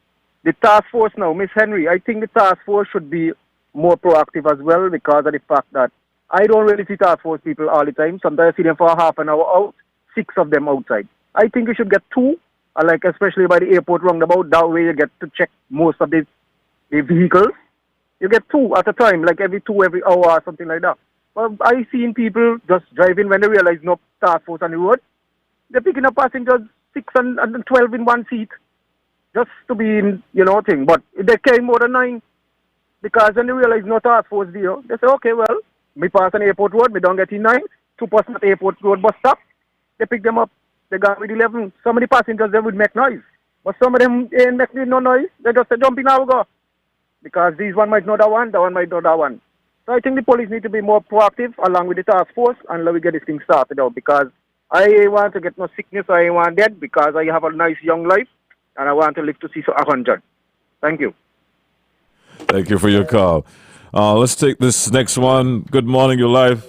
A: The task force now, Miss Henry, I think the task force should be more proactive as well, because of the fact that I don't really see task force people all the time. Sometimes I see them for half an hour out, 6 of them outside. I think we should get 2, like especially by the airport roundabout. That way you get to check most of the vehicles. You get 2 at a time, like every hour or something like that. But I've seen people just driving when they realize no task force on the road. They're picking up passengers 6 and 12 in one seat, just to be in, thing. But if they carry more than 9, because when they realize no task force there, they say, okay, well, me pass an airport road, me don't get in 9, Superstar Airport Road bus stop. They pick them up. They got with 11. Some of the passengers, they would make noise. But some of them ain't making no noise. They just say, jump in, now we go. Because these one might know that one might know that one. So I think the police need to be more proactive along with the task force and let we get this thing started out. Because I ain't want to get no sickness, I ain't want dead, because I have a nice young life and I want to live to see 100. Thank you.
F: Thank you for your call. Let's take this next one. Good morning, you're live.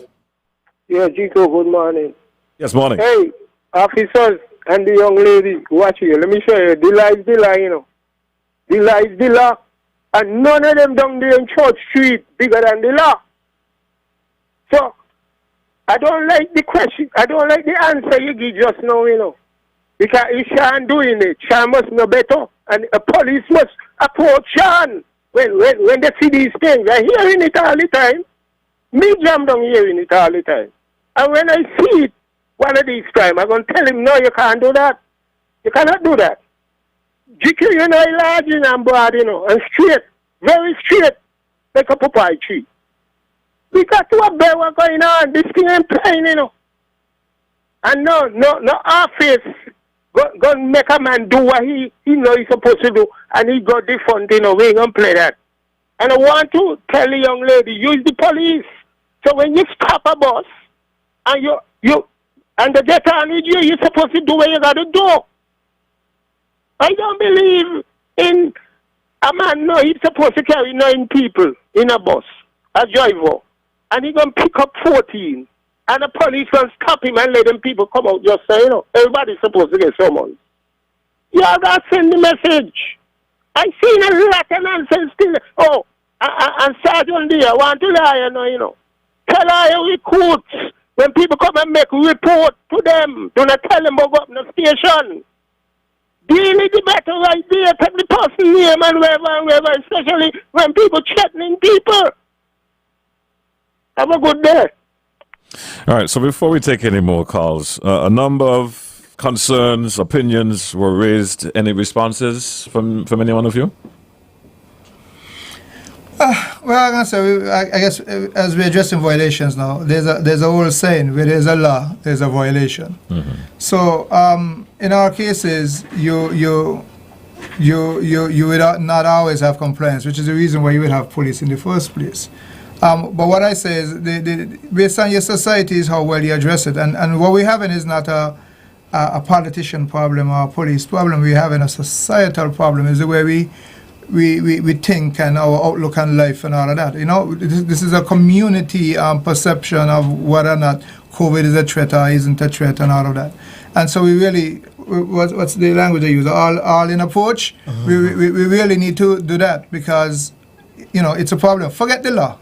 B: Yeah, Chico, good morning.
F: Yes, morning.
B: Hey, officers and the young lady, watch here. Let me show you. The lie is the lie, you know. The lie is the law. And none of them down there in Church Street bigger than the law. So, I don't like the question. I don't like the answer you give just now, you know. Because if Sean doing it, Sean must know better. And the police must approach Sean when they see these things. I'm hearing it all the time. Me jam down hearing it all the time. And when I see it, one of these times, I'm going to tell him, no, you can't do that. You cannot do that. GQ, you know, large and broad, you know, and straight, very straight, like a Popeye tree. We got to obey what's going on. This thing ain't playing, you know. And no office go make a man do what he know he's supposed to do, and he got different, you know, we ain't going to play that. And I want to tell the young lady, use the police. So when you stop a bus, and and the get on with you, you're supposed to do what you got to do. I don't believe in a man, no, he's supposed to carry 9 people in a bus, a driver, and he's going to pick up 14, and the police going to stop him and let them people come out just say, you know, everybody's supposed to get someone. You have got to send the message. I seen a lot of nonsense still. Oh, and Sergeant D, I want to lie, you know. Tell our recruits, when people come and make report to them, do not tell them about the station. Deal with the matter right there, take the person name and wherever, especially when people threatening people. Have a good day.
F: All right, so before we take any more calls, a number of concerns, opinions were raised. Any responses from any one of you?
J: Well, I'm gonna say, I guess, as we're addressing violations now, there's a whole saying: where there's a law, there's a violation. Mm-hmm. So, in our cases, you would not always have compliance, which is the reason why you would have police in the first place. But what I say is, based on your society, is how well you address it, and what we're having is not a politician problem or a police problem. We're having a societal problem. Is the way we think and our outlook on life and all of that. You know, this is a community perception of whether or not COVID is a threat or isn't a threat and all of that. And so we really, what's the language I use? All in approach. Uh-huh. We really need to do that because, you know, it's a problem. Forget the law.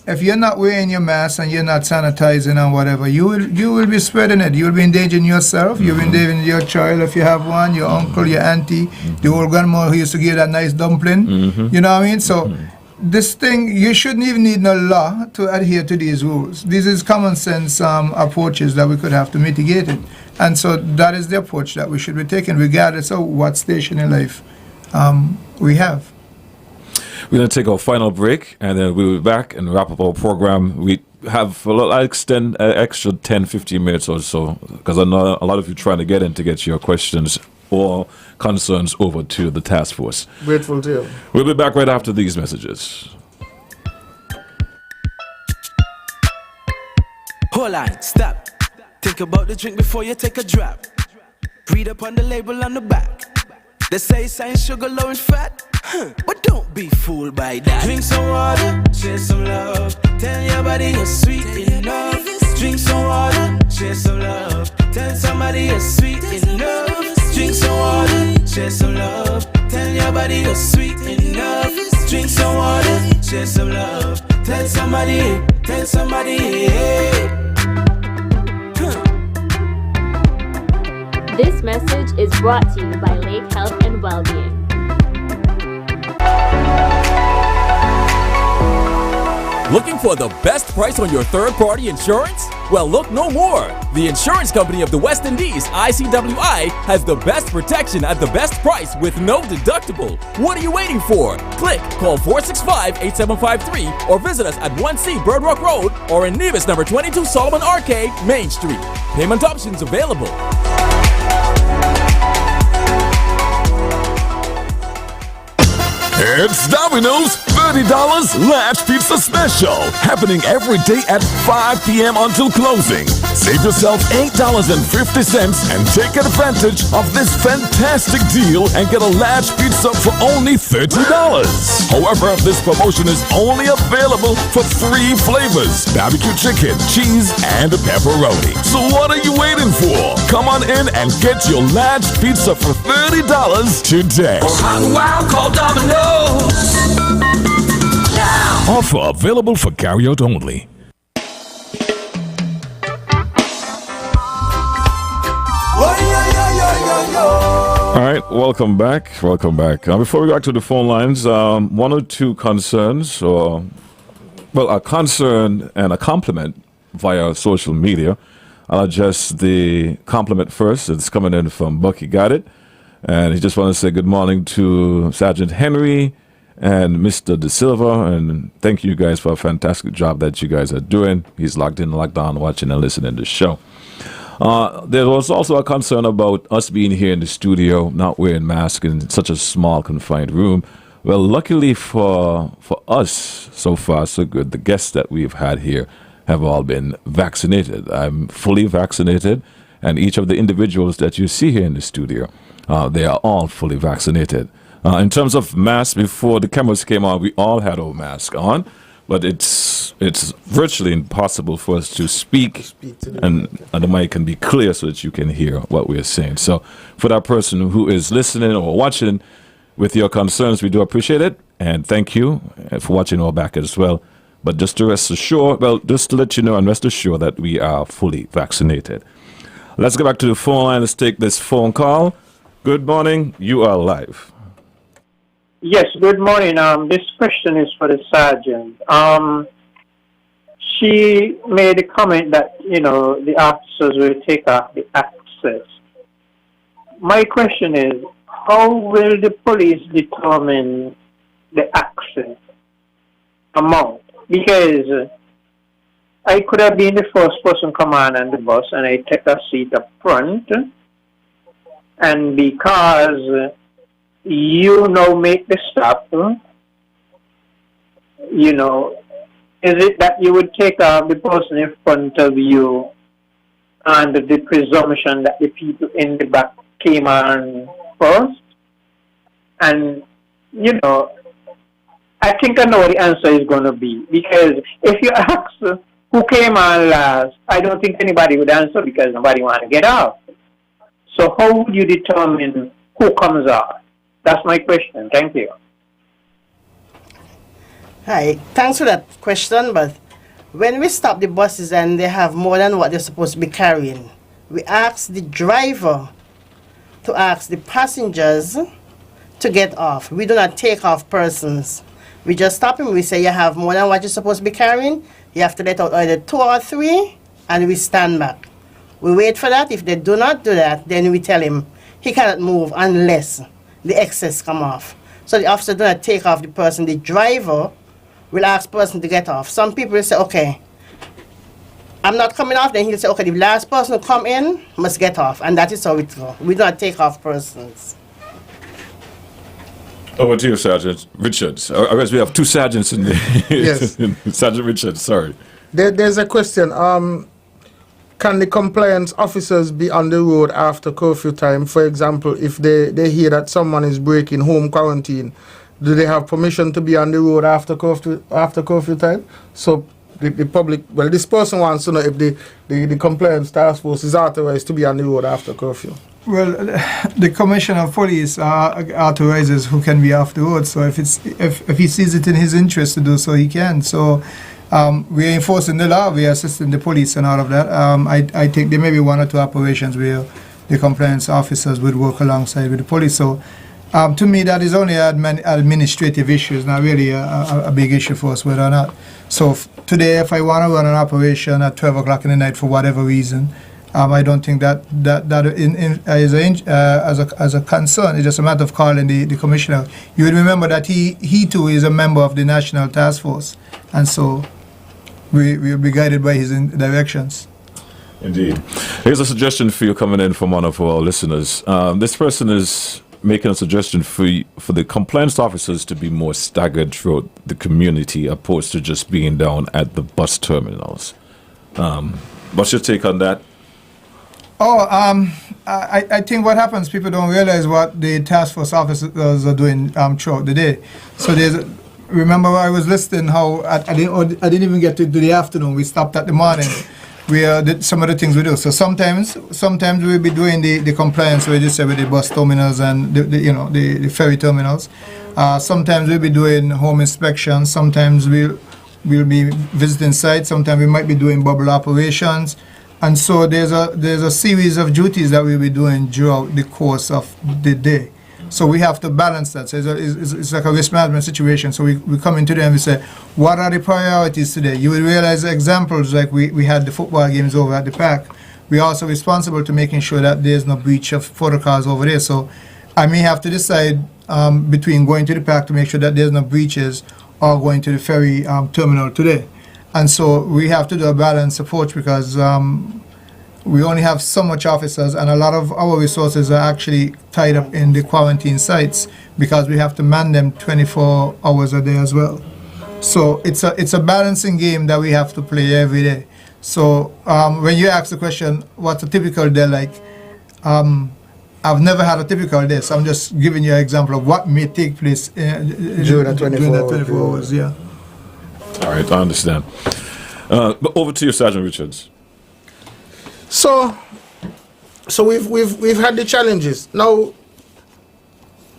J: If you're not wearing your mask and you're not sanitizing and whatever, you will be spreading it. You'll be endangering yourself. You'll be endangering your child if you have one, your uncle, your auntie, the old grandma who used to give that nice dumpling. You know what I mean? So this thing, you shouldn't even need no law to adhere to these rules. This is common sense approaches that we could have to mitigate it. And so that is the approach that we should be taking regardless of what station in life we have.
F: We're going to take our final break, and then we'll be back and wrap up our program. We have I'll extend an extra 10, 15 minutes or so, because I know a lot of you trying to get in to get your questions or concerns over to the task force.
E: Grateful to you.
F: We'll be back right after these messages.
V: Hold on, stop. Think about the drink before you take a drop. Read up on the label on the back. They say science sugar low in fat. But don't be fooled by that. Drink some water, share some love. Tell your body you're sweet enough. Drink some water, share some love. Tell somebody you're sweet enough. Drink some water, share some love. Tell your body you're sweet enough. Drink some water, share some love. Tell somebody, hey.
W: This message is brought to you by Lake Health and Wellbeing.
X: Looking for the best price on your third-party insurance?
C: Well, look no more. The insurance company of the West Indies, ICWI, has the best protection at the best price with no deductible. What are you waiting for? Click, call 465-8753 or visit us at 1C Bird Rock Road or in Nevis number 22 Solomon Arcade, Main Street. Payment options available.
H: It's Domino's $30 Latch Pizza Special, happening every day at 5 p.m. until closing. Save yourself $8.50 and take advantage of this fantastic deal and get a Latch Pizza for only $30. However, this promotion is only available for 3 flavors: barbecue chicken, cheese, and pepperoni. So what are you waiting for? Come on in and get your Latch Pizza for $30 today.
V: Wow, call Domino's.
H: Offer available for carryout only.
F: All right, welcome back. Welcome back. Before we go back to the phone lines, one or two concerns, or well, a concern and a compliment via social media. I'll address the compliment first. It's coming in from Bucky Got It. And he just wants to say good morning to Sergeant Henry and Mr. De Silva, and thank you guys for a fantastic job that you guys are doing. He's locked in, locked on, watching and listening to the show. There was also a concern about us being here in the studio, not wearing masks in such a small, confined room. Well, luckily for us, so far so good. The guests that we've had here have all been vaccinated. I'm fully vaccinated, and each of the individuals that you see here in the studio, they are all fully vaccinated. In terms of masks, before the cameras came on, we all had our mask on, but it's virtually impossible for us to speak and the mic can be clear so that you can hear what we're saying. So for that person who is listening or watching with your concerns, we do appreciate it, and thank you for watching our back as well. But just to rest assured, just to let you know and rest assured that we are fully vaccinated. Let's go back to the phone line. Let's take this phone call. Good morning. You are live.
D: Yes, good morning. This question is for the sergeant. She made a comment that, the officers will take off the access. My question is, how will the police determine the access amount? Because I could have been the first person come on the bus and I take a seat up front, and because you now make the stop, is it that you would take off the person in front of you under the presumption that the people in the back came on first? And, I think I know what the answer is going to be, because if you ask who came on last, I don't think anybody would answer because nobody wants to get off. So how would you determine who comes off? That's my question. Thank you.
I: Hi, thanks for that question, but when we stop the buses and they have more than what they're supposed to be carrying, we ask the driver to ask the passengers to get off. We do not take off persons. We just stop him. We say, you have more than what you're supposed to be carrying. You have to let out either 2 or 3, and we stand back. We wait for that. If they do not do that, then we tell him he cannot move unless the excess come off. So the officer do not take off the person. The driver will ask the person to get off. Some people will say, okay, I'm not coming off. Then he'll say, okay, the last person who come in must get off. And that is how it goes. We do not take off persons.
F: Over to you, Sergeant Richards. I guess we have 2 sergeants in there.
E: Yes.
F: Sergeant Richards, sorry.
E: There's a question. Can the compliance officers be on the road after curfew time? For example, if they hear that someone is breaking home quarantine, do they have permission to be on the road after curfew time? So the public, this person wants to know if the compliance task force is authorized to be on the road after curfew.
J: Well, the commissioner of police authorizes who can be off the road. So if he sees it in his interest to do so, he can. So we are enforcing the law. We are assisting the police and all of that. I think there may be 1 or 2 operations where the compliance officers would work alongside with the police. So To me, that is only administrative issues, not really a big issue for us, whether or not. So today, if I want to run an operation at 12 o'clock in the night for whatever reason, I don't think that as a concern. It's just a matter of calling the commissioner. You will remember that he too is a member of the National Task Force, and so we will be guided by his directions.
F: Indeed. Here's a suggestion for you coming in from one of our listeners. This person is making a suggestion for the compliance officers to be more staggered throughout the community opposed to just being down at the bus terminals. What's your take on that?
J: I think what happens, people don't realize what the task force officers are doing throughout the day. So remember I was listening how I didn't even get to do the afternoon. We stopped at the morning. We did some of the things we do. So sometimes we'll be doing the compliance, we just say with the bus terminals and the ferry terminals. Sometimes we'll be doing home inspections. Sometimes we'll be visiting sites. Sometimes we might be doing bubble operations. And so there's a series of duties that we'll be doing throughout the course of the day. So we have to balance that. So it's like a risk management situation. So we come into them and we say, what are the priorities today? You will realize examples like we had the football games over at the park. We're also responsible to making sure that there's no breach of protocols over there. So I may have to decide between going to the park to make sure that there's no breaches or going to the ferry terminal today. And so we have to do a balanced approach because we only have so much officers, and a lot of our resources are actually tied up in the quarantine sites because we have to man them 24 hours a day as well. So it's a balancing game that we have to play every day. So when you ask the question, what's a typical day like? I've never had a typical day, so I'm just giving you an example of what may take place during the 24 hours. Yeah.
F: All right, I understand. But over to you, Sergeant Richards.
E: So we've had the challenges. Now,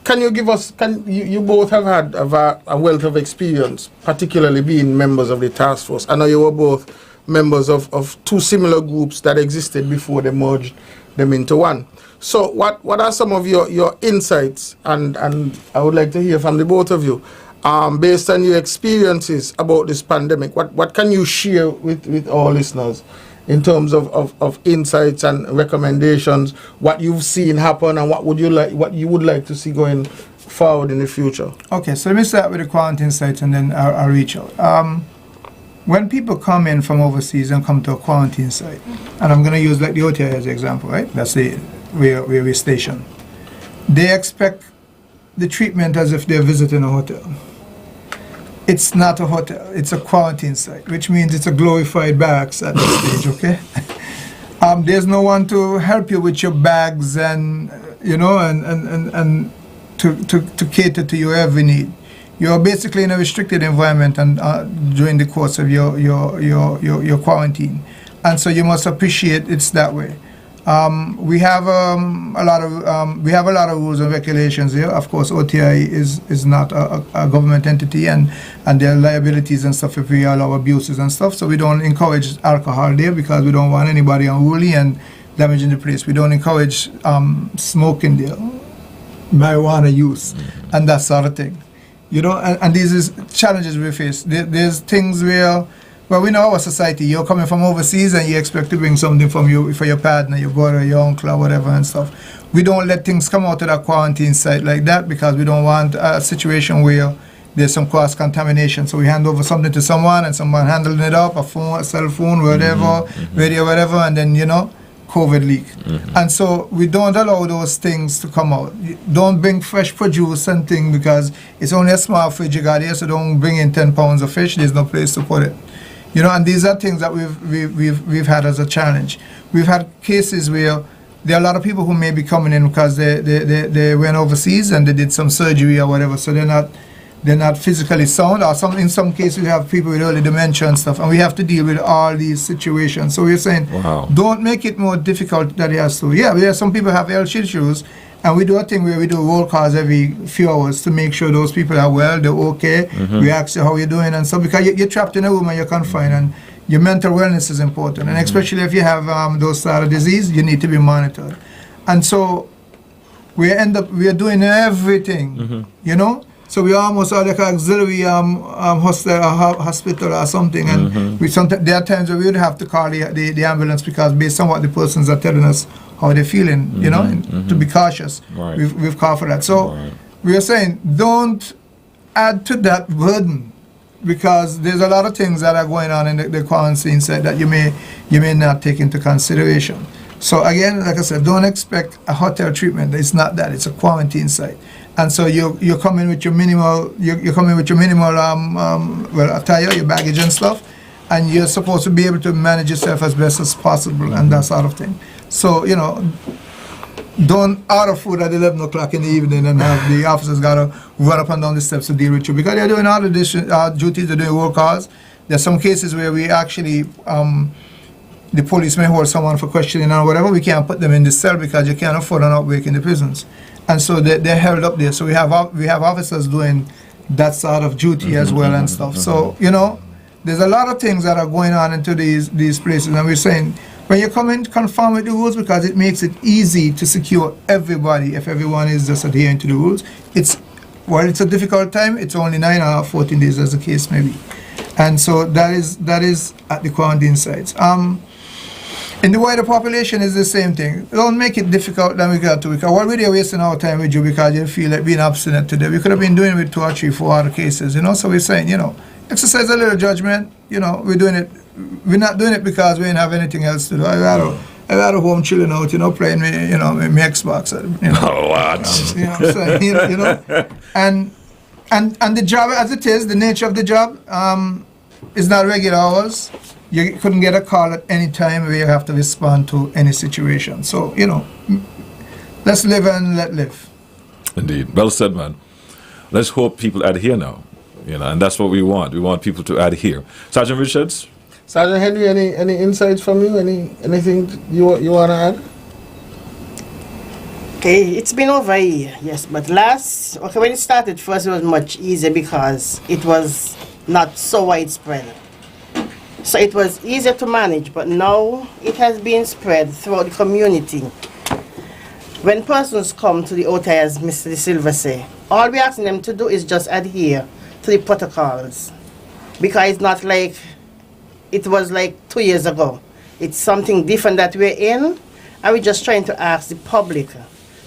E: can you give us? You both have had a wealth of experience, particularly being members of the task force. I know you were both members of two similar groups that existed before they merged them into one. So what are some of your insights? And I would like to hear from the both of you. Based on your experiences about this pandemic, what can you share with our listeners in terms of insights and recommendations, what you've seen happen and what you would like to see going forward in the future? Okay, so let me start with the quarantine sites and then I'll reach out. When people come in from overseas and come to a quarantine site, and I'm going to use like the OTI as an example, right? That's where we're stationed. They expect the treatment as if they're visiting a hotel. It's not a hotel, it's a quarantine site, which means it's a glorified barracks at this stage, okay? There's no one to help you with your bags and, and to cater to your every need. You're basically in a restricted environment and during the course of your quarantine. And so you must appreciate it's that way. We have a lot of rules and regulations here. Of course, OTI is not a government entity, and there are liabilities and stuff if we allow abuses and stuff. So we don't encourage alcohol there because we don't want anybody unruly and damaging the place. We don't encourage smoking there, marijuana use, and that sort of thing. And these is challenges we face. There's things where. Well, we know our society. You're coming from overseas and you expect to bring something for your partner, your brother, your uncle, or whatever and stuff. We don't let things come out of that quarantine site like that because we don't want a situation where there's some cross-contamination. So we hand over something to someone and someone handling it up, a phone, a cell phone, whatever, radio, whatever, and then, COVID leak. And so we don't allow those things to come out. Don't bring fresh produce and things because it's only a small fridge you got here, so don't bring in 10 pounds of fish. There's no place to put it. And these are things that we've had as a challenge. We've had cases where there are a lot of people who may be coming in because they went overseas and they did some surgery or whatever, so they're not physically sound. Or in some cases we have people with early dementia and stuff, and we have to deal with all these situations. So we're saying, don't make it more difficult than it has to. Yeah, there are some people who have health issues, and we do a thing where we do roll calls every few hours to make sure those people are well, they're okay. We ask you how you're doing and so because you're trapped in a room and you're confined, and your mental wellness is important. And especially if you have those sort of disease, you need to be monitored. And so
J: we are doing everything, you know. So we almost are like an auxiliary hospital or something, and there are times where we would have to call the ambulance because based on what the persons are telling us how they're feeling, you know, to be cautious.
F: Right.
J: We've called for that. So we are saying don't add to that burden, because there's a lot of things that are going on in the quarantine side that you may not take into consideration. So again, like I said, don't expect a hotel treatment. It's not that. It's a quarantine site. And so you're coming with your minimal attire, your baggage and stuff, and you're supposed to be able to manage yourself as best as possible and that sort of thing. So, you know, don't order food at 11 o'clock in the evening and have the officers got to run up and down the steps to deal with you, because they're doing all the duties, they're doing work hours. There's some cases where we actually, the police may hold someone for questioning or whatever. We can't put them in the cell because you can't afford an outbreak in the prisons. And so they're held up there. So we have officers doing that sort of duty as well and stuff. So, you know, there's a lot of things that are going on into these places. And we're saying, when you come in, conform with the rules, because it makes it easy to secure everybody if everyone is just adhering to the rules. It's a difficult time. It's only 9 or 14 days as the case may be. And so that is at the quarantine sites. In the wider population is the same thing. Don't make it difficult than we got to, because what we're wasting our time with you because you feel like being abstinent today. We could have been doing it with 2 or 3, 4 other cases, you know. So we're saying, you know, exercise a little judgment. You know, we're not doing it because we didn't have anything else to do. I rather home chilling out, you know, playing my Xbox. You know, you know what I'm saying? You know, and the job as it is, the nature of the job is not regular hours. You couldn't get a call at any time where you have to respond to any situation. So, you know, let's live and let live.
F: Indeed. Well said, man. Let's hope people adhere now. You know, and that's what we want. We want people to adhere. Sergeant Richards?
E: Sergeant Henry, any insights from you? Anything you want to add?
I: Okay, it's been over a year, yes. But when it started first, it was much easier because it was not so widespread. So it was easier to manage, but now it has been spread throughout the community. When persons come to the OTA, as Mr. De Silva say, all we're asking them to do is just adhere to the protocols, because it's not like it was like 2 years ago. It's something different that we're in, and we're just trying to ask the public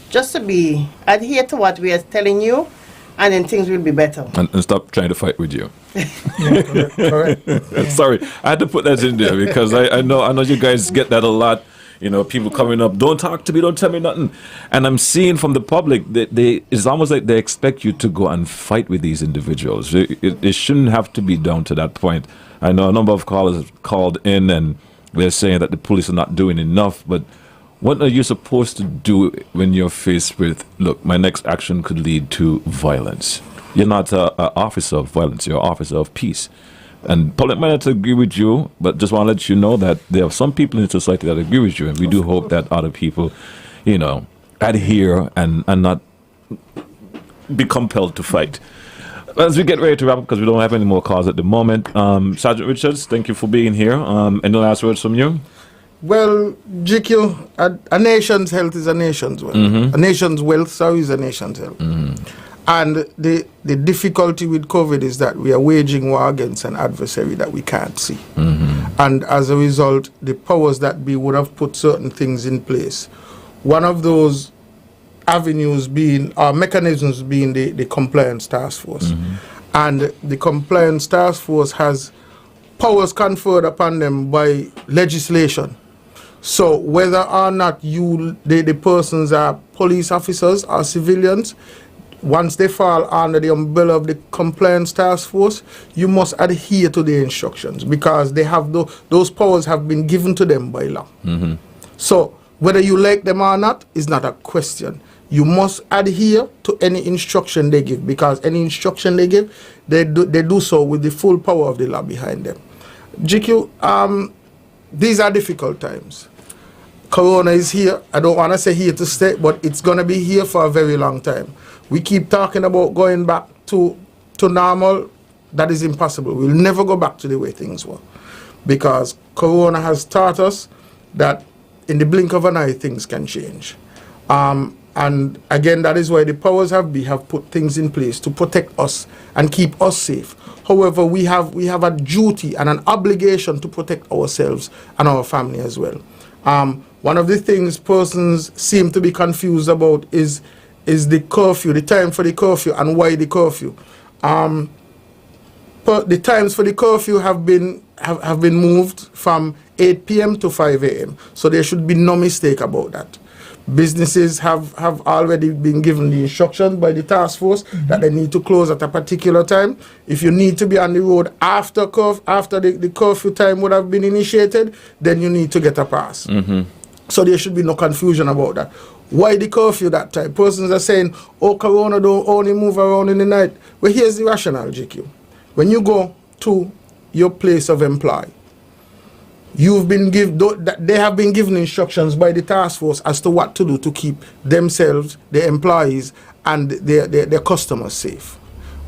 I: just to adhere to what we are telling you, and then things will be better.
F: And stop trying to fight with you.
E: Yeah, correct.
F: Sorry, I had to put that in there because I know you guys get that a lot. You know, people coming up, don't talk to me, don't tell me nothing. And I'm seeing from the public that it's almost like they expect you to go and fight with these individuals. It shouldn't have to be down to that point. I know a number of callers have called in and they're saying that the police are not doing enough, but what are you supposed to do when you're faced with, look, my next action could lead to violence? You're not an officer of violence, you're an officer of peace. And public might not agree with you, but just want to let you know that there are some people in society that agree with you, and we do hope that other people, you know, adhere and not be compelled to fight. As we get ready to wrap up, because we don't have any more calls at the moment, Sergeant Richards, thank you for being here. Any last words from you?
E: Well, GQ, a nation's health is a nation's wealth. A nation's wealth, is a nation's health. And the difficulty with COVID is that we are waging war against an adversary that we can't see. And as a result, the powers that be would have put certain things in place. One of those avenues being, or mechanisms being the compliance task force. And the compliance task force has powers conferred upon them by legislation. So whether or not the persons are police officers or civilians, once they fall under the umbrella of the compliance task force, you must adhere to the instructions, because they have those powers have been given to them by law. So whether you like them or not is not a question. You must adhere to any instruction they give, because any instruction they give, they do so with the full power of the law behind them. GQ, these are difficult times. Corona is here. I don't want to say here to stay, but it's going to be here for a very long time. We keep talking about going back to normal. That is impossible. We'll never go back to the way things were, because Corona has taught us that in the blink of an eye, things can change. And again, that is why the powers have put things in place to protect us and keep us safe. However, we have a duty and an obligation to protect ourselves and our family as well. One of the things persons seem to be confused about is the curfew, the time for the curfew, and why the curfew. The times for the curfew have been moved from 8 p.m. to 5 a.m. So there should be no mistake about that. Businesses have already been given the instructions by the task force that they need to close at a particular time. If you need to be on the road after the curfew time would have been initiated, then you need to get a pass. So there should be no confusion about that. Why the curfew that time? Persons are saying, oh, Corona don't only move around in the night. Well, here's the rationale, GQ. When you go to your place of employ, they have been given instructions by the task force as to what to do to keep themselves, their employees, and their customers safe.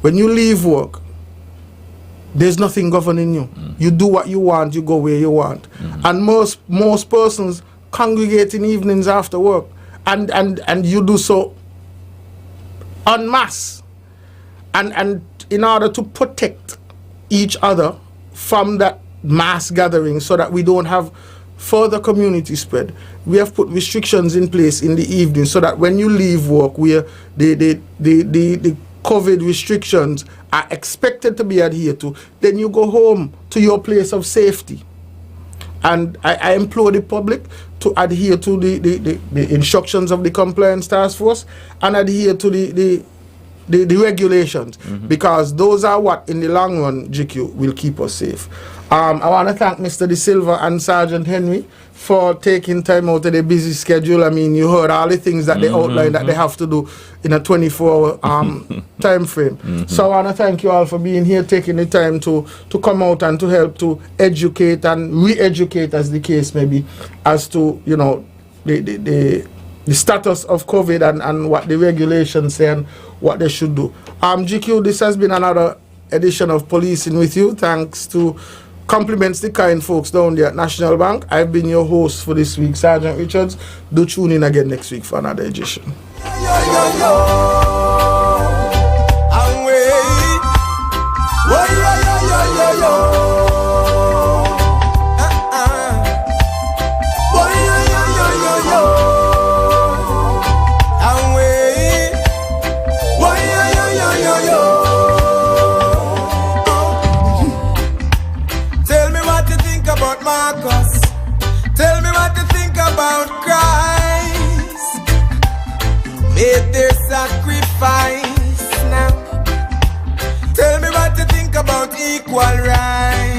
E: When you leave work, there's nothing governing you. You do what you want, you go where you want. And most persons congregate in evenings after work, and you do so en masse. And in order to protect each other from that mass gathering so that we don't have further community spread, we have put restrictions in place in the evening so that when you leave work, where the COVID restrictions are expected to be adhered to, then you go home to your place of safety. And I implore the public to adhere to the instructions of the compliance task force and adhere to the regulations, because those are what in the long run, GQ, will keep us safe. I want to thank Mr. De Silva and Sergeant Henry for taking time out of their busy schedule. I mean, you heard all the things that they outlined that they have to do in a 24-hour time frame. So I want to thank you all for being here, taking the time to come out and to help to educate and re-educate, as the case may be, as to, you know, the status of COVID and what the regulations say and what they should do. GQ, this has been another edition of Policing with You. Thanks to compliments the kind folks down there at National Bank. I've been your host for this week, Sergeant Richards. Do tune in again next week for another edition.
V: Tell me what you think about Christ. Made their sacrifice now. Tell me what you think about equal rights.